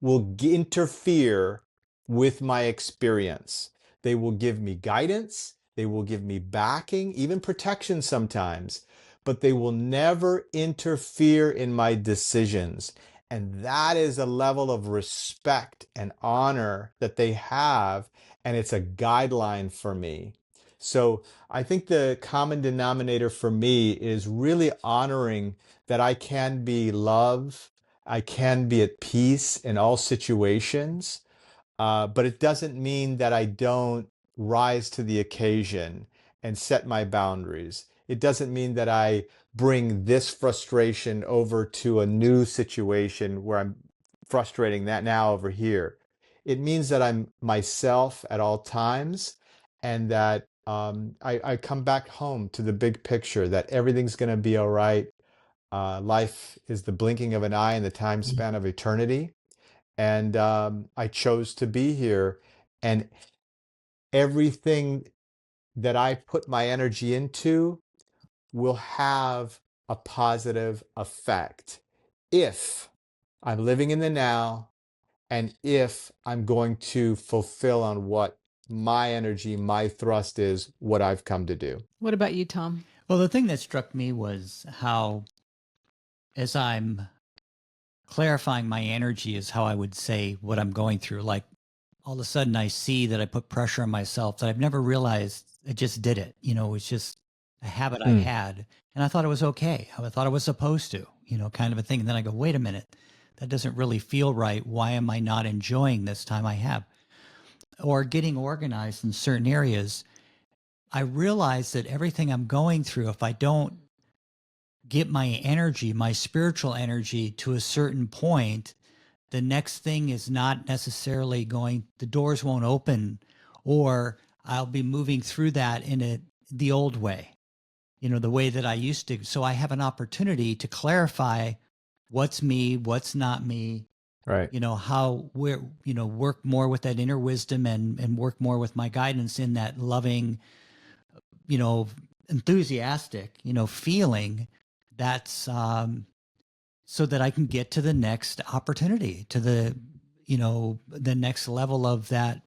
will interfere with my experience. They will give me guidance, they will give me backing, even protection sometimes, but they will never interfere in my decisions. And that is a level of respect and honor that they have, and it's a guideline for me. So I think the common denominator for me is really honoring that I can be love, I can be at peace in all situations, but it doesn't mean that I don't rise to the occasion and set my boundaries. It doesn't mean that I bring this frustration over to a new situation where I'm frustrating that now over here. It means that I'm myself at all times, and that I come back home to the big picture, that everything's going to be all right. Life is the blinking of an eye in the time span of eternity. And I chose to be here. And everything that I put my energy into will have a positive effect if I'm living in the now and if I'm going to fulfill on what my energy, my thrust is, what I've come to do. What about you, Tom? Well, the thing that struck me was how, as I'm clarifying my energy, is how I would say what I'm going through. Like, all of a sudden I see that I put pressure on myself that I've never realized I just did it. You know, it's just a habit I Mm. had. And I thought it was okay. I thought I was supposed to, you know, kind of a thing. And then I go, wait a minute, that doesn't really feel right. Why am I not enjoying this time I have? Or getting organized in certain areas. I realize that everything I'm going through, if I don't get my energy, my spiritual energy to a certain point, the next thing is not necessarily going, the doors won't open, or I'll be moving through that the old way, you know, the way that I used to. So I have an opportunity to clarify what's me, what's not me, Right. you know, how we're, you know, work more with that inner wisdom and work more with my guidance in that loving, you know, enthusiastic, you know, feeling. That's so that I can get to the next opportunity, to the, you know, the next level of that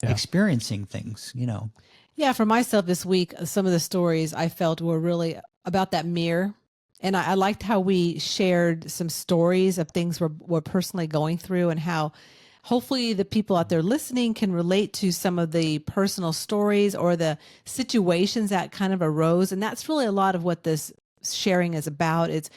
experiencing things, you know. Yeah, for myself this week, some of the stories I felt were really about that mirror. And I liked how we shared some stories of things we're personally going through, and how hopefully the people out there listening can relate to some of the personal stories or the situations that kind of arose. And that's really a lot of what this sharing is about. It's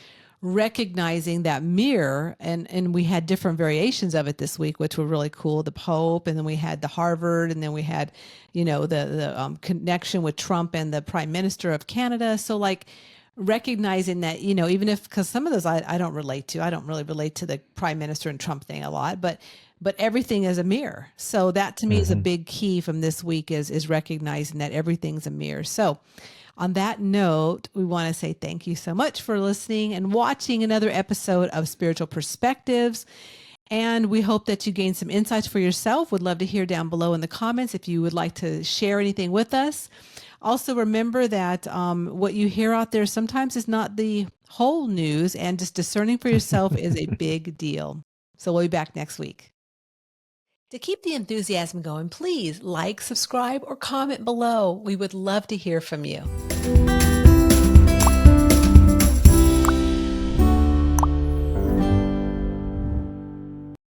recognizing that mirror, and we had different variations of it this week, which were really cool. The Pope, and then we had the Harvard, and then we had, you know, the connection with Trump and the Prime Minister of Canada. So like recognizing that, you know, even if, because some of those I don't relate to, I don't really relate to the Prime Minister and Trump thing a lot, but everything is a mirror. So that to me is a big key from this week, is recognizing that everything's a mirror. So on that note, we want to say thank you so much for listening and watching another episode of Spiritual Perspectives. And we hope that you gained some insights for yourself. Would love to hear down below in the comments if you would like to share anything with us. Also, remember that what you hear out there sometimes is not the whole news, and just discerning for yourself is a big deal. So we'll be back next week. To keep the enthusiasm going, please like, subscribe, or comment below. We would love to hear from you.